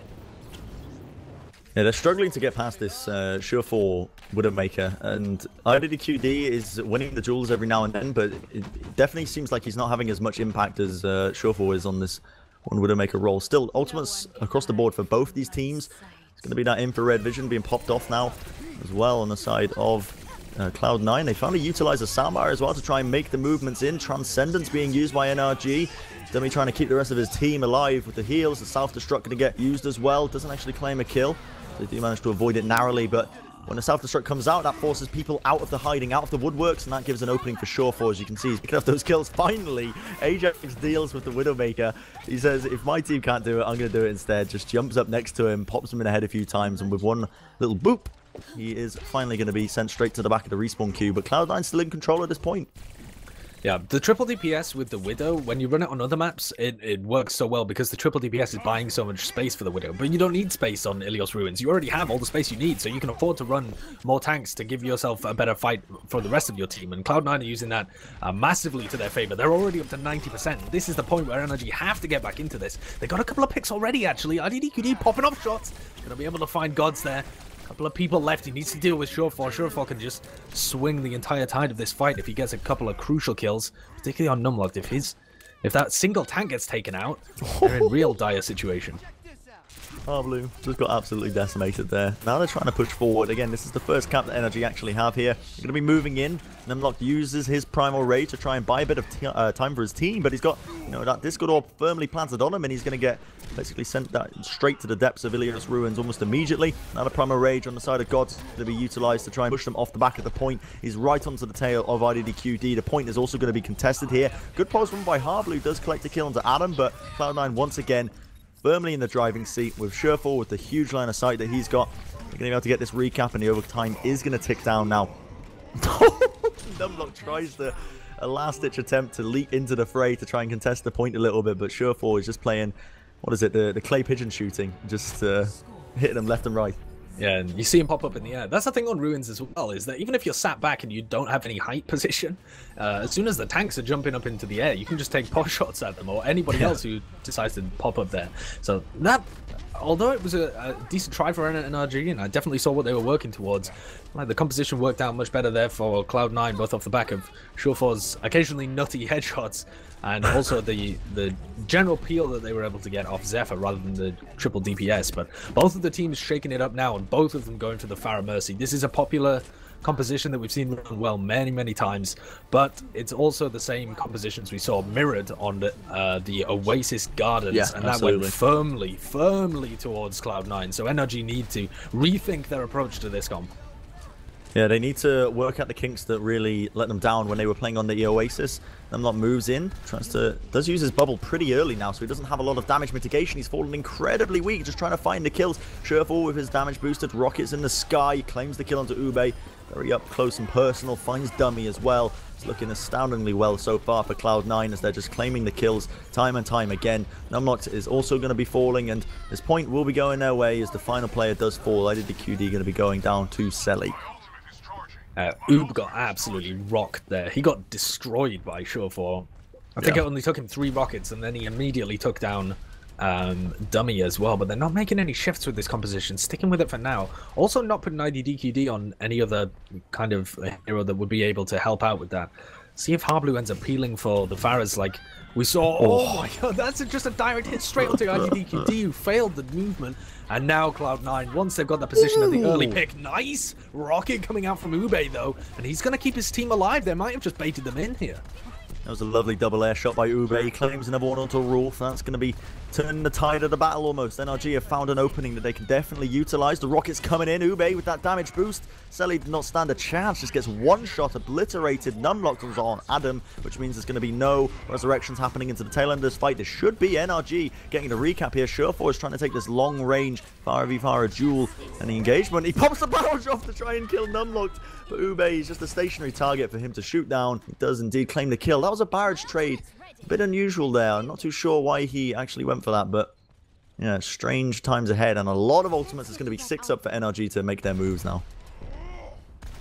Yeah, they're struggling to get past this Surefour Widowmaker, and IDDQD is winning the duels every now and then, but it definitely seems like he's not having as much impact as Surefour is on this one Widowmaker role. Still, ultimates across the board for both these teams. It's going to be that infrared vision being popped off now as well on the side of Cloud9. They found a utilizer Salmire as well to try and make the movements in. Transcendence being used by NRG. Dummy trying to keep the rest of his team alive with the heals. The self-destruct going to get used as well. Doesn't actually claim a kill. They do manage to avoid it narrowly, but when the self-destruct comes out, that forces people out of the hiding, out of the woodworks, and that gives an opening for Surefour. As you can see, he's picking up those kills. Finally, Ajax deals with the Widowmaker. He says, if my team can't do it, I'm going to do it instead. Just jumps up next to him, pops him in the head a few times, and with one little boop, he is finally going to be sent straight to the back of the respawn queue. But Cloud9 still in control at this point. Yeah, the triple DPS with the Widow, when you run it on other maps, it works so well because the triple DPS is buying so much space for the Widow. But you don't need space on Ilios Ruins. You already have all the space you need, so you can afford to run more tanks to give yourself a better fight for the rest of your team. And Cloud9 are using that massively to their favor. They're already up to 90%. This is the point where NRG have to get back into this. They got a couple of picks already, actually. IDDQD popping off shots. Going to be able to find gods there. Couple of people left. He needs to deal with Surefour. Surefour can just swing the entire tide of this fight if he gets a couple of crucial kills, particularly on Numlocked. If that single tank gets taken out, they're in real dire situation. Blue just got absolutely decimated there. Now they're trying to push forward. Again, this is the first camp that NRG actually have here. They're going to be moving in. Numlocked uses his Primal Rage to try and buy a bit of time for his team, but he's got, you know, that Discord Orb firmly planted on him, and he's going to get basically sent straight to the depths of Ilios Ruins almost immediately. Now the Primal Rage on the side of Gods going to be utilized to try and push them off the back of the point. He's right onto the tail of IDDQD. The point is also going to be contested here. Good pulse run by Harblue, does collect a kill onto Adam, but Cloud9 once again firmly in the driving seat with Surefour with the huge line of sight that he's got. They're going to be able to get this recap, and the overtime is going to tick down now. Numlocked tries a last-ditch attempt to leap into the fray to try and contest the point a little bit, but Surefour is just playing, what is it, the clay pigeon shooting, just hitting them left and right. Yeah, and you see him pop up in the air. That's the thing on Ruins as well, is that even if you're sat back and you don't have any height position, as soon as the tanks are jumping up into the air, you can just take pot shots at them, or anybody else who decides to pop up there. So that, although it was a decent try for NRG, and I definitely saw what they were working towards, like the composition worked out much better there for Cloud9, both off the back of Surefour's occasionally nutty headshots, and also the general peel that they were able to get off Zephyr rather than the triple DPS. But both of the teams shaking it up now, and both of them going for the Pharah Mercy. This is a popular composition that we've seen run well many times, but it's also the same compositions we saw mirrored on the Oasis Gardens, and that went firmly towards Cloud9. So NRG need to rethink their approach to this comp. Yeah, they need to work out the kinks that really let them down when they were playing on the Oasis. Numlocked moves in, does use his bubble pretty early now, so he doesn't have a lot of damage mitigation. He's fallen incredibly weak, just trying to find the kills. Surefour with his damage boosted, rockets in the sky, claims the kill onto Ube. Very up close and personal, finds Dummy as well. It's looking astoundingly well so far for Cloud9 as they're just claiming the kills time and time again. Numlocked is also going to be falling, and this point will be going their way as the final player does fall. IDDQD going to be going down to Selly. Oob got absolutely rocked there. He got destroyed by Surefour. I think it only took him 3 rockets, and then he immediately took down Dummy as well. But they're not making any shifts with this composition, sticking with it for now. Also not putting IDDQD on any other kind of hero that would be able to help out with that. See if Harblue ends up peeling for the Pharahs like we saw. Oh my god, that's just a direct hit straight onto IDDQD, who failed the movement. And now Cloud9, once they've got that position of the early pick, nice rocket coming out from Ube though, and he's going to keep his team alive. They might have just baited them in here. That was a lovely double air shot by Ube. He claims another one onto Rolf. That's going to be turning the tide of the battle almost. NRG have found an opening that they can definitely utilize. The rockets coming in. Ube with that damage boost. Selly did not stand a chance. Just gets one shot obliterated. Numlocked was on Adam, which means there's going to be no resurrections happening into the tail end of this fight. There should be NRG getting the recap here. Surefour is trying to take this long range Fire v Fire duel and the engagement. He pops the barrage off to try and kill Numlocked. But Ube is just a stationary target for him to shoot down. He does indeed claim the kill. That was a barrage trade. A bit unusual there. I'm not too sure why he actually went for that, but yeah, strange times ahead. And a lot of ultimates. It's going to be 6 up for NRG to make their moves now.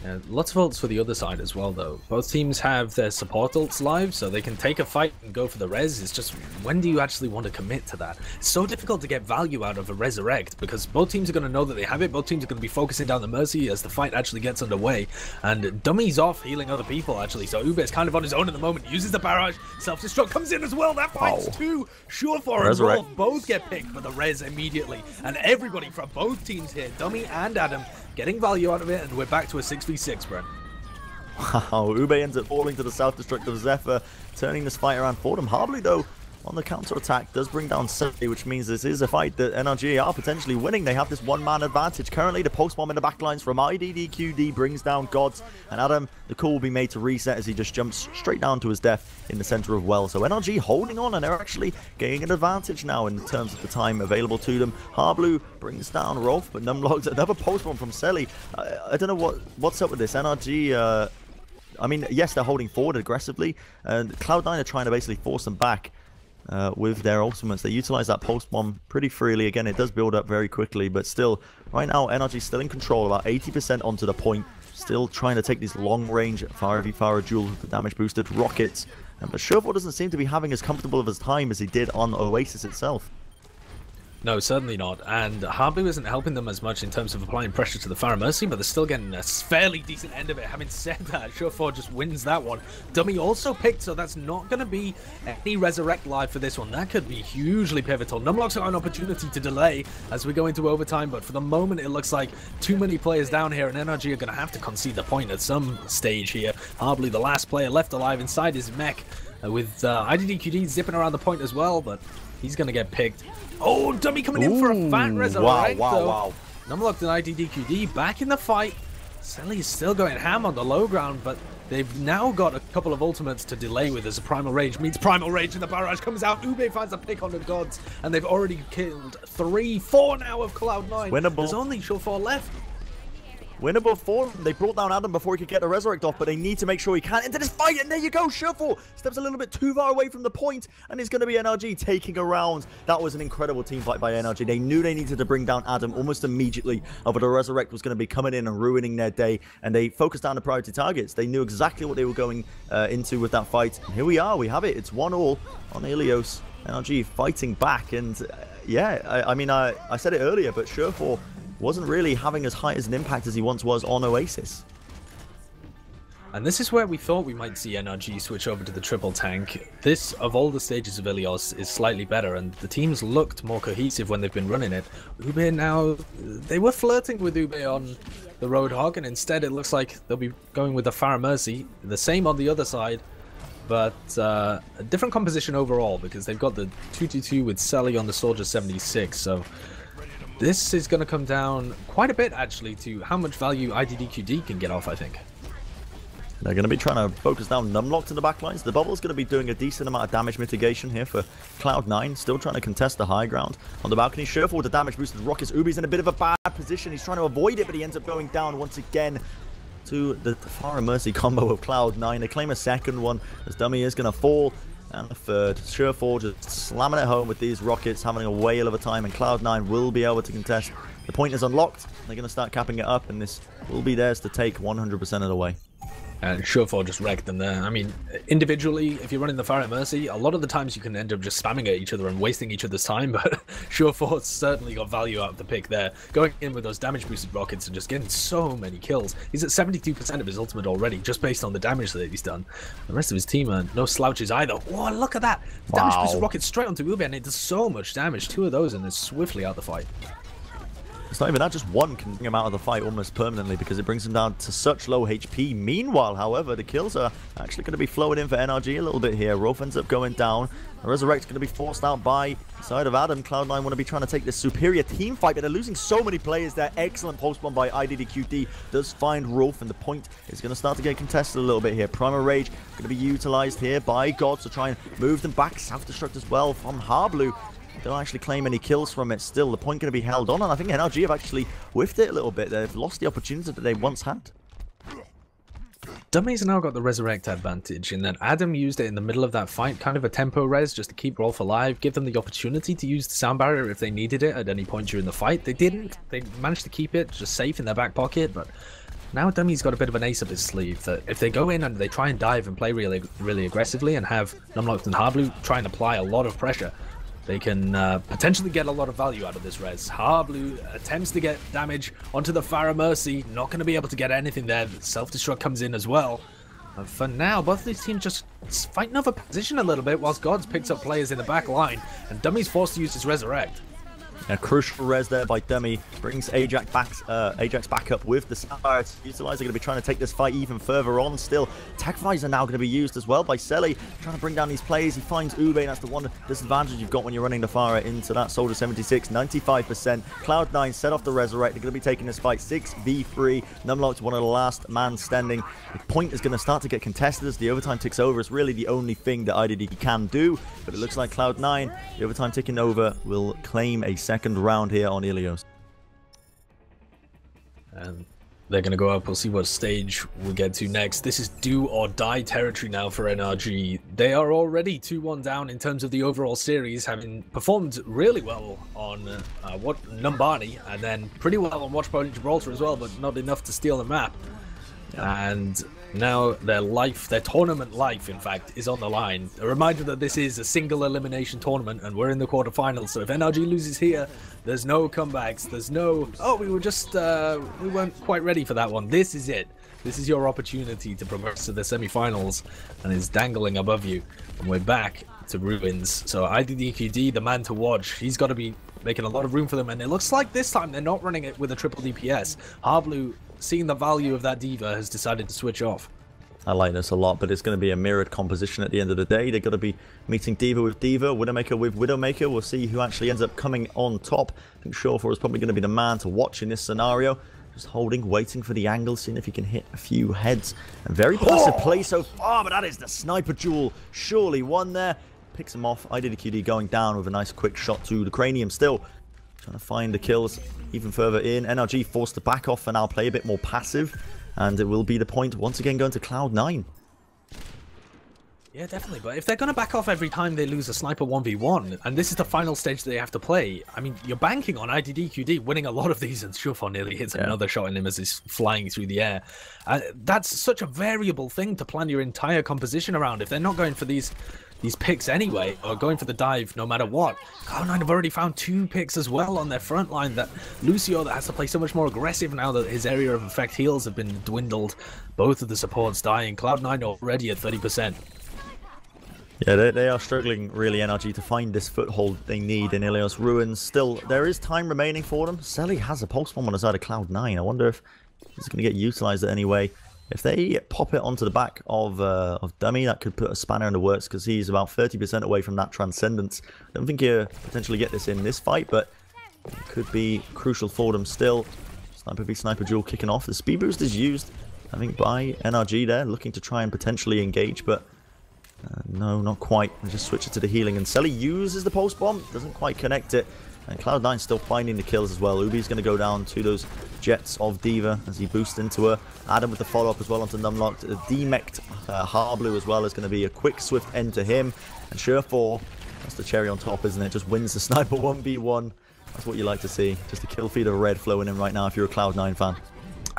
Yeah, lots of ults for the other side as well, though. Both teams have their support ults live, so they can take a fight and go for the res. It's just, when do you actually want to commit to that? It's so difficult to get value out of a resurrect, because both teams are going to know that they have it. Both teams are going to be focusing down the Mercy as the fight actually gets underway. And Dummy's off healing other people, actually. So Ube is kind of on his own at the moment. Uses the barrage. Self-destruct comes in as well. That fight's two. Surefour and Rolf both get picked for the res immediately. And everybody from both teams here, Dummy and Adam, getting value out of it, and we're back to a 6v6, Bren. Wow, Ube ends up falling to the self-destruct of Zephyr, turning this fight around for them. Harbly, though, on the counter-attack, does bring down Selly, which means this is a fight that NRG are potentially winning. They have this one-man advantage. Currently, the post-bomb in the backlines from IDDQD brings down Gods, and Adam, the call will be made to reset as he just jumps straight down to his death in the center of Well. So NRG holding on, and they're actually gaining an advantage now in terms of the time available to them. Harblu brings down Rolf, but Numlocked, another post-bomb from Selly. I don't know what's up with this. NRG, I mean, yes, they're holding forward aggressively, and Cloud9 are trying to basically force them back. With their ultimates. They utilize that post bomb pretty freely. Again, it does build up very quickly, but still, right now, NRG still in control, about 80% onto the point. Still trying to take these long range Fire v Fire duels with the damage boosted rockets. But Surefour doesn't seem to be having as comfortable of a time as he did on Oasis itself. No, certainly not. And Harblu isn't helping them as much in terms of applying pressure to the Fire Mercy, but they're still getting a fairly decent end of it. Having said that, Surefour just wins that one. Dummy also picked, so that's not going to be any Resurrect live for this one. That could be hugely pivotal. Numlock's got an opportunity to delay as we go into overtime, but for the moment, it looks like too many players down here, and NRG are going to have to concede the point at some stage here. Harblu, the last player left alive inside his mech, with IDDQD zipping around the point as well, but he's going to get picked. Oh, Dummy coming in for a fat resurrect. Wow. Numlocked and IDDQD back in the fight. Selly is still going ham on the low ground, but they've now got a couple of ultimates to delay with as a Primal Rage meets Primal Rage, and the barrage comes out. Ube finds a pick on the Gods, and they've already killed 4 now of Cloud9. Winnable. There's only Surefour left. Winnable for them. They brought down Adam before he could get the Resurrect off, but they need to make sure he can into this fight, and there you go. Surefour steps a little bit too far away from the point, and it's going to be NRG taking a round. That was an incredible team fight by NRG. They knew they needed to bring down Adam almost immediately, but the Resurrect was going to be coming in and ruining their day, and they focused on the priority targets. They knew exactly what they were going into with that fight, and here we are. We have it. It's 1-1 on Ilios. NRG fighting back, and yeah, I mean, I said it earlier, but Surefour wasn't really having as high as an impact as he once was on Oasis. And this is where we thought we might see NRG switch over to the triple tank. This, of all the stages of Ilios, is slightly better, and the teams looked more cohesive when they've been running it. Ube now, they were flirting with Ube on the Roadhog, and instead it looks like they'll be going with the Fire Mercy. The same on the other side, but a different composition overall, because they've got the 2-2-2 with Selly on the Soldier 76, so this is going to come down quite a bit, actually, to how much value IDDQD can get off, I think. They're going to be trying to focus down Numlocked in the backlines. The Bubble's going to be doing a decent amount of damage mitigation here for Cloud9. Still trying to contest the high ground on the balcony. Surefour with the damage boosted rockets. Ube's in a bit of a bad position. He's trying to avoid it, but he ends up going down once again to the Fire and Mercy combo of Cloud9. They claim a second one as Dummy is going to fall. And the third. Surefour just slamming it home with these rockets, having a whale of a time, and Cloud9 will be able to contest. The point is unlocked. They're going to start capping it up, and this will be theirs to take 100% of the way. And Surefour just wrecked them there. I mean, individually, if you're running the Fire at Mercy, a lot of the times you can end up just spamming at each other and wasting each other's time, but Surefour certainly got value out of the pick there. Going in with those damage boosted rockets and just getting so many kills. He's at 72% of his ultimate already, just based on the damage that he's done. The rest of his team are no slouches either. Whoa, look at that! Wow. Damage boosted rockets straight onto Ube, and it does so much damage. 2 of those, and it's swiftly out the fight. It's not even that, just one can bring him out of the fight almost permanently because it brings him down to such low HP. Meanwhile, however, the kills are actually going to be flowing in for NRG a little bit here. Rolf ends up going down. The Resurrect's going to be forced out by the side of Adam. Cloud9 want to be trying to take this superior team fight, but they're losing so many players there. Excellent post bomb by IDDQD does find Rolf, and the point is going to start to get contested a little bit here. Primal Rage going to be utilized here by Gods to try and move them back. Self-destruct as well from Harblue. Don't actually claim any kills from it still. The point going to be held on, and I think NRG have actually whiffed it a little bit. They've lost the opportunity that they once had. Dummy's now got the Resurrect advantage in that Adam used it in the middle of that fight, kind of a tempo res just to keep Rolf alive, give them the opportunity to use the sound barrier if they needed it at any point during the fight. They didn't. They managed to keep it just safe in their back pocket, but now Dummy's got a bit of an ace up his sleeve that if they go in and they try and dive and play really aggressively and have Numlocked and Harblue try and apply a lot of pressure, they can potentially get a lot of value out of this res. Harblue attempts to get damage onto the Pharah Mercy. Not going to be able to get anything there. Self-destruct comes in as well. And for now, both of these teams just fighting over position a little bit whilst Gods picks up players in the back line. And Dummy's forced to use his Resurrect. A crucial res there by Dummy brings Ajax back up with the Sapphire. Utilizer going to be trying to take this fight even further on. Still, Tech Visor now going to be used as well by Selly, trying to bring down these players. He finds Ube, and that's the one disadvantage you've got when you're running the Pharah into that Soldier 76. 95%. Cloud9 set off the Resurrect. They're going to be taking this fight 6v3. Numlocked, one of the last man standing. The point is going to start to get contested as the overtime ticks over. It's really the only thing that IDD can do, but it looks like Cloud9, the overtime ticking over, will claim a second round here on Ilios. And they're going to go up. We'll see what stage we get to next. This is do or die territory now for NRG. They are already 2-1 down in terms of the overall series, having performed really well on Numbani and then pretty well on Watchpoint Gibraltar as well, but not enough to steal the map. And now their life, their tournament life, in fact, is on the line. A reminder that this is a single elimination tournament and we're in the quarterfinals. So if NRG loses here, there's no comebacks. There's no, oh, we weren't quite ready for that one. This is it. This is your opportunity to progress to the semifinals, and it's dangling above you. And we're back to Ruins. So IDDQD, the man to watch, he's got to be making a lot of room for them. And it looks like this time they're not running it with a triple DPS. Harblue, seeing the value of that Diva, has decided to switch off. I like this a lot, but it's going to be a mirrored composition at the end of the day. They're going to be meeting Diva with Diva, Widowmaker with Widowmaker. We'll see who actually ends up coming on top. I think Shawfor is probably going to be the man to watch in this scenario. Just holding, waiting for the angle, seeing if he can hit a few heads. A very passive play so far, but that is the sniper duel. Surely one there. Picks him off. IDDQD going down with a nice quick shot to the cranium. Still trying to find the kills even further in. NRG forced to back off and now play a bit more passive. And it will be the point once again going to Cloud9. Yeah, definitely. But if they're going to back off every time they lose a sniper 1v1, and this is the final stage they have to play, I mean, you're banking on IDDQD winning a lot of these, and Shawfor nearly hits another shot in him as he's flying through the air. That's such a variable thing to plan your entire composition around. If they're not going for these picks anyway, or going for the dive no matter what. Cloud9 have already found 2 picks as well on their front line. That Lucio that has to play so much more aggressive now that his area of effect heals have been dwindled. Both of the supports dying. Cloud9 already at 30%. Yeah, they are struggling really, NRG, to find this foothold they need in Ilios Ruins. Still, there is time remaining for them. Selly has a pulse bomb on the side of Cloud9. I wonder if he's going to get utilized in any way. If they pop it onto the back of Dummy, that could put a spanner in the works because he's about 30% away from that Transcendence. I don't think he'll potentially get this in this fight, but it could be crucial for them still. Sniper v Sniper duel kicking off. The speed boost is used, I think, by NRG there, looking to try and potentially engage, but no, not quite. They just switch it to the healing, and Selly uses the pulse bomb, doesn't quite connect it. And Cloud9 still finding the kills as well. Ubi's going to go down to those jets of Diva as he boosts into her. Adam with the follow-up as well onto Numlocked. Demect Harblue as well is going to be a quick, swift end to him. And Shawfor, that's the cherry on top, isn't it? Just wins the sniper 1v1. That's what you like to see. Just a kill feed of red flowing in right now if you're a Cloud9 fan.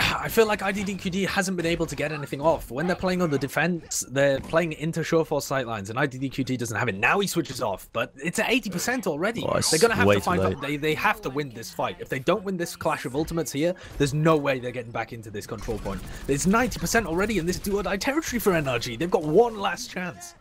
I feel like IDDQD hasn't been able to get anything off. When they're playing on the defense, they're playing into Shawfor's sightlines, and IDDQD doesn't have it. Now he switches off, but it's at 80% already. Oh, they're going to have to find out. They have to win this fight. If they don't win this clash of ultimates here, there's no way they're getting back into this control point. It's 90% already in this do-or-die territory for NRG. They've got one last chance.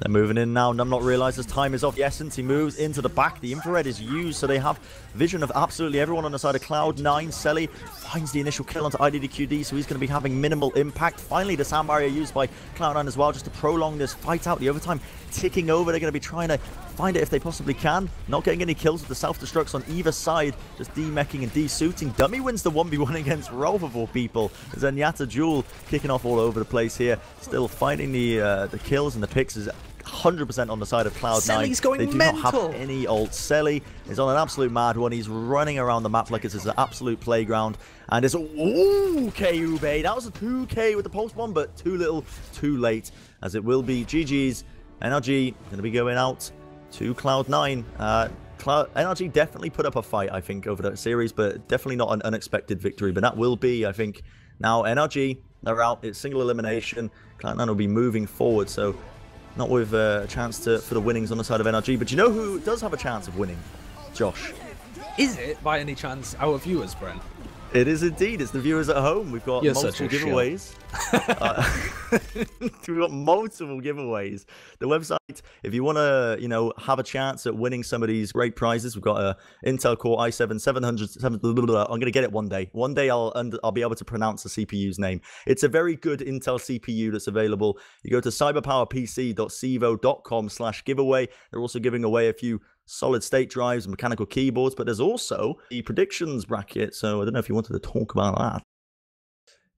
They're moving in now. Num not realizes time is of the essence. He moves into the back. The infrared is used, so they have vision of absolutely everyone on the side of Cloud9. Selly finds the initial kill onto IDDQD, so he's going to be having minimal impact. Finally, the sound barrier used by Cloud9 as well, just to prolong this fight out. The overtime ticking over. They're going to be trying to find it if they possibly can. Not getting any kills with the self-destructs on either side. Just demeching and desuiting. Dummy wins the 1v1 against Rolf of all people. There's a Nyata Jewel kicking off all over the place here. Still finding the kills and the picks is 100% on the side of Cloud9. Selly's going they do mental. not have any ult. Selly is on an absolute mad one. He's running around the map like it's an absolute playground. And it's ooh, KUB. That was a 2K with the post bomb, but too little, too late. As it will be GG's. NRG going to be going out to Cloud9. NRG definitely put up a fight, I think, over that series, but definitely not an unexpected victory. But that will be, I think, now NRG, they're out. It's single elimination. Cloud9 will be moving forward, so not with a chance for the winnings on the side of NRG. But you know who does have a chance of winning? Josh. Is it, by any chance, our viewers, Bren? It is indeed. It's the viewers at home. We've got multiple giveaways. We've got multiple giveaways. The website, if you want to, you know, have a chance at winning some of these great prizes, we've got a Intel Core i7 700. I'm going to get it one day. One day I'll be able to pronounce the CPU's name. It's a very good Intel CPU that's available. You go to cyberpowerpc.civo.com/giveaway. They're also giving away a few solid state drives and mechanical keyboards, but there's also the predictions bracket, so I don't know if you wanted to talk about that.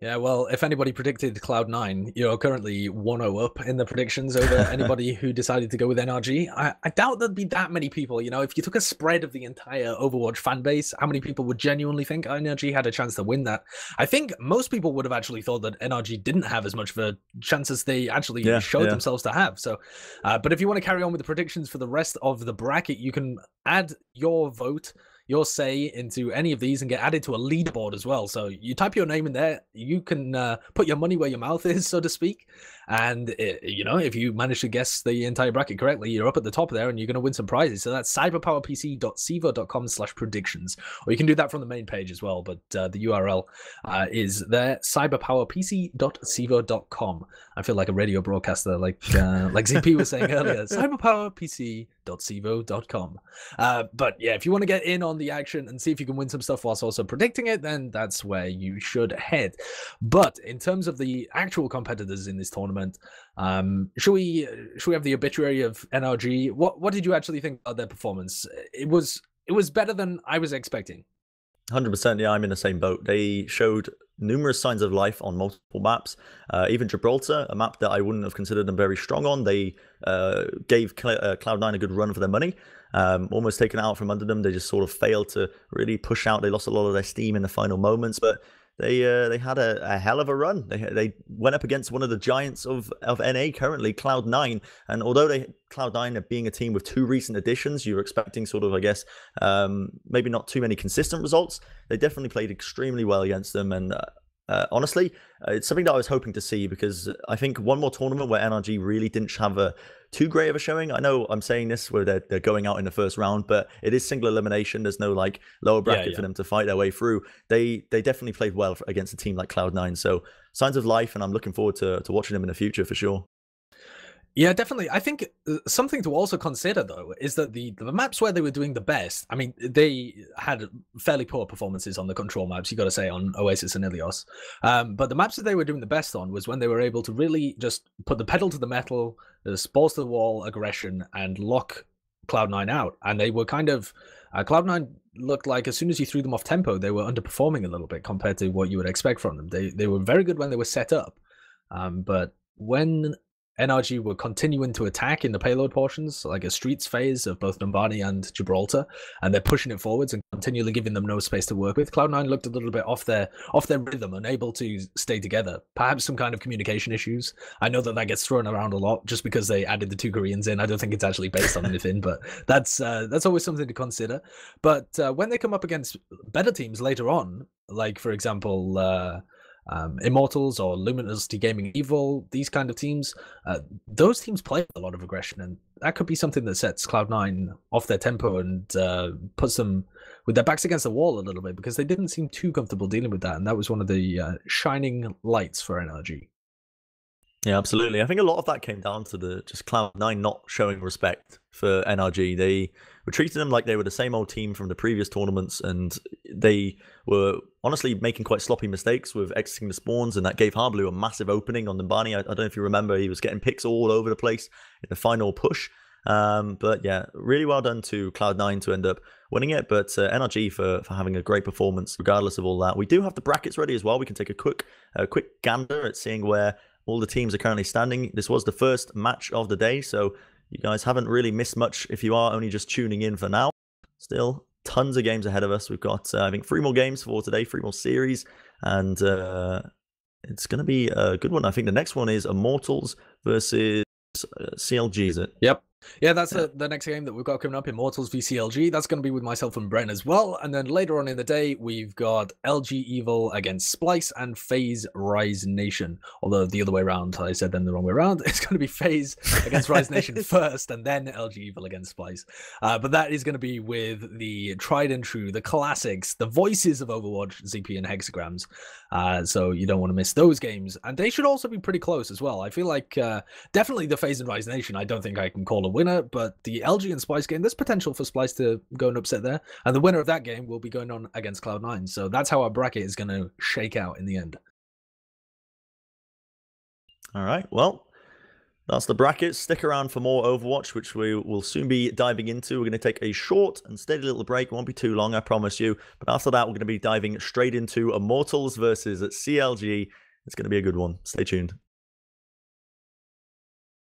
Yeah, well, if anybody predicted Cloud9, you're currently 1-0 up in the predictions over anybody who decided to go with NRG. I doubt there'd be that many people. You know, if you took a spread of the entire Overwatch fan base, how many people would genuinely think NRG had a chance to win that? I think most people would have actually thought that NRG didn't have as much of a chance as they actually showed themselves to have. So, but if you want to carry on with the predictions for the rest of the bracket, you can add your vote, your say into any of these and get added to a leaderboard as well. So you type your name in there, you can put your money where your mouth is, so to speak. And, you know, if you manage to guess the entire bracket correctly, you're up at the top there and you're going to win some prizes. So that's cyberpowerpc.civo.com/predictions. Or you can do that from the main page as well. But the URL is there, cyberpowerpc.civo.com. I feel like a radio broadcaster, like ZP was saying earlier, cyberpowerpc.civo.com. But yeah, if you want to get in on the action and see if you can win some stuff whilst also predicting it, then that's where you should head. But in terms of the actual competitors in this tournament, should we have the obituary of NRG? What did you actually think of their performance? It was better than I was expecting. 100%. Yeah, I'm in the same boat. They showed numerous signs of life on multiple maps. Even Gibraltar, a map that I wouldn't have considered them very strong on, they gave Cloud9 a good run for their money. Almost taken out from under them. They just sort of failed to really push out. They lost a lot of their steam in the final moments, but they had a hell of a run. They went up against one of the giants of NA currently, Cloud9, and although Cloud9 are being a team with 2 recent additions, you're expecting sort of, I guess, maybe not too many consistent results. They definitely played extremely well against them, and honestly, it's something that I was hoping to see, because I think one more tournament where NRG really didn't have too great of a showing. I know I'm saying this where they're going out in the first round, but it is single elimination. There's no like lower bracket for them to fight their way through. They definitely played well against a team like Cloud9. So signs of life, and I'm looking forward to watching them in the future for sure. Yeah, definitely. I think something to also consider, though, is that the maps where they were doing the best, I mean, they had fairly poor performances on the control maps, you got to say, on Oasis and Ilios. But the maps that they were doing the best on was when they were able to really just put the pedal to the metal, the balls to the wall aggression, and lock Cloud9 out. And they were kind of... Cloud9 looked like as soon as you threw them off tempo, they were underperforming a little bit compared to what you would expect from them. They were very good when they were set up. But when NRG were continuing to attack in the payload portions, like a streets phase of both Numbani and Gibraltar, and they're pushing it forwards and continually giving them no space to work with. Cloud9 looked a little bit off their rhythm, unable to stay together. Perhaps some kind of communication issues. I know that gets thrown around a lot just because they added the 2 Koreans in. I don't think it's actually based on anything, but that's always something to consider. But when they come up against better teams later on, like for example, Immortals or Luminosity Gaming Evil, these kind of teams, those teams play a lot of aggression, and that could be something that sets Cloud9 off their tempo and puts them with their backs against the wall a little bit, because they didn't seem too comfortable dealing with that, and that was one of the shining lights for NRG. Yeah, absolutely. I think a lot of that came down to the just Cloud9 not showing respect for NRG. They were treating them like they were the same old team from the previous tournaments, and they were honestly making quite sloppy mistakes with exiting the spawns, and that gave Harblu a massive opening on Nimbani. I don't know if you remember, he was getting picks all over the place in the final push. But yeah, really well done to Cloud9 to end up winning it, but NRG for having a great performance regardless of all that. We do have the brackets ready as well. We can take a quick gander at seeing where all the teams are currently standing. This was the first match of the day, so you guys haven't really missed much if you are only just tuning in for now. Still tons of games ahead of us. We've got, I think, 3 more games for today, 3 more series, and it's going to be a good one. I think the next one is Immortals versus CLG, is it? Yep. Yeah, that's the next game that we've got coming up, Immortals v CLG. That's going to be with myself and Bren as well. And then later on in the day, we've got LG Evil against Splice and FaZe Rise Nation. Although the other way around, I said them the wrong way around. It's going to be FaZe against Rise Nation first, and then LG Evil against Splice. But that is going to be with the tried and true, the classics, the voices of Overwatch, ZP and Hexagrams. So you don't want to miss those games. And they should also be pretty close as well. I feel like definitely the FaZe and Rise Nation, I don't think I can call a winner, but the LG and Splice game, there's potential for Splice to go and upset there, and the winner of that game will be going on against Cloud9. So that's how our bracket is going to shake out in the end. All right, well, that's the bracket. Stick around for more Overwatch, which we will soon be diving into. We're going to take a short and steady little break. It won't be too long, I promise you, but after that we're going to be diving straight into Immortals versus CLG. It's going to be a good one. Stay tuned.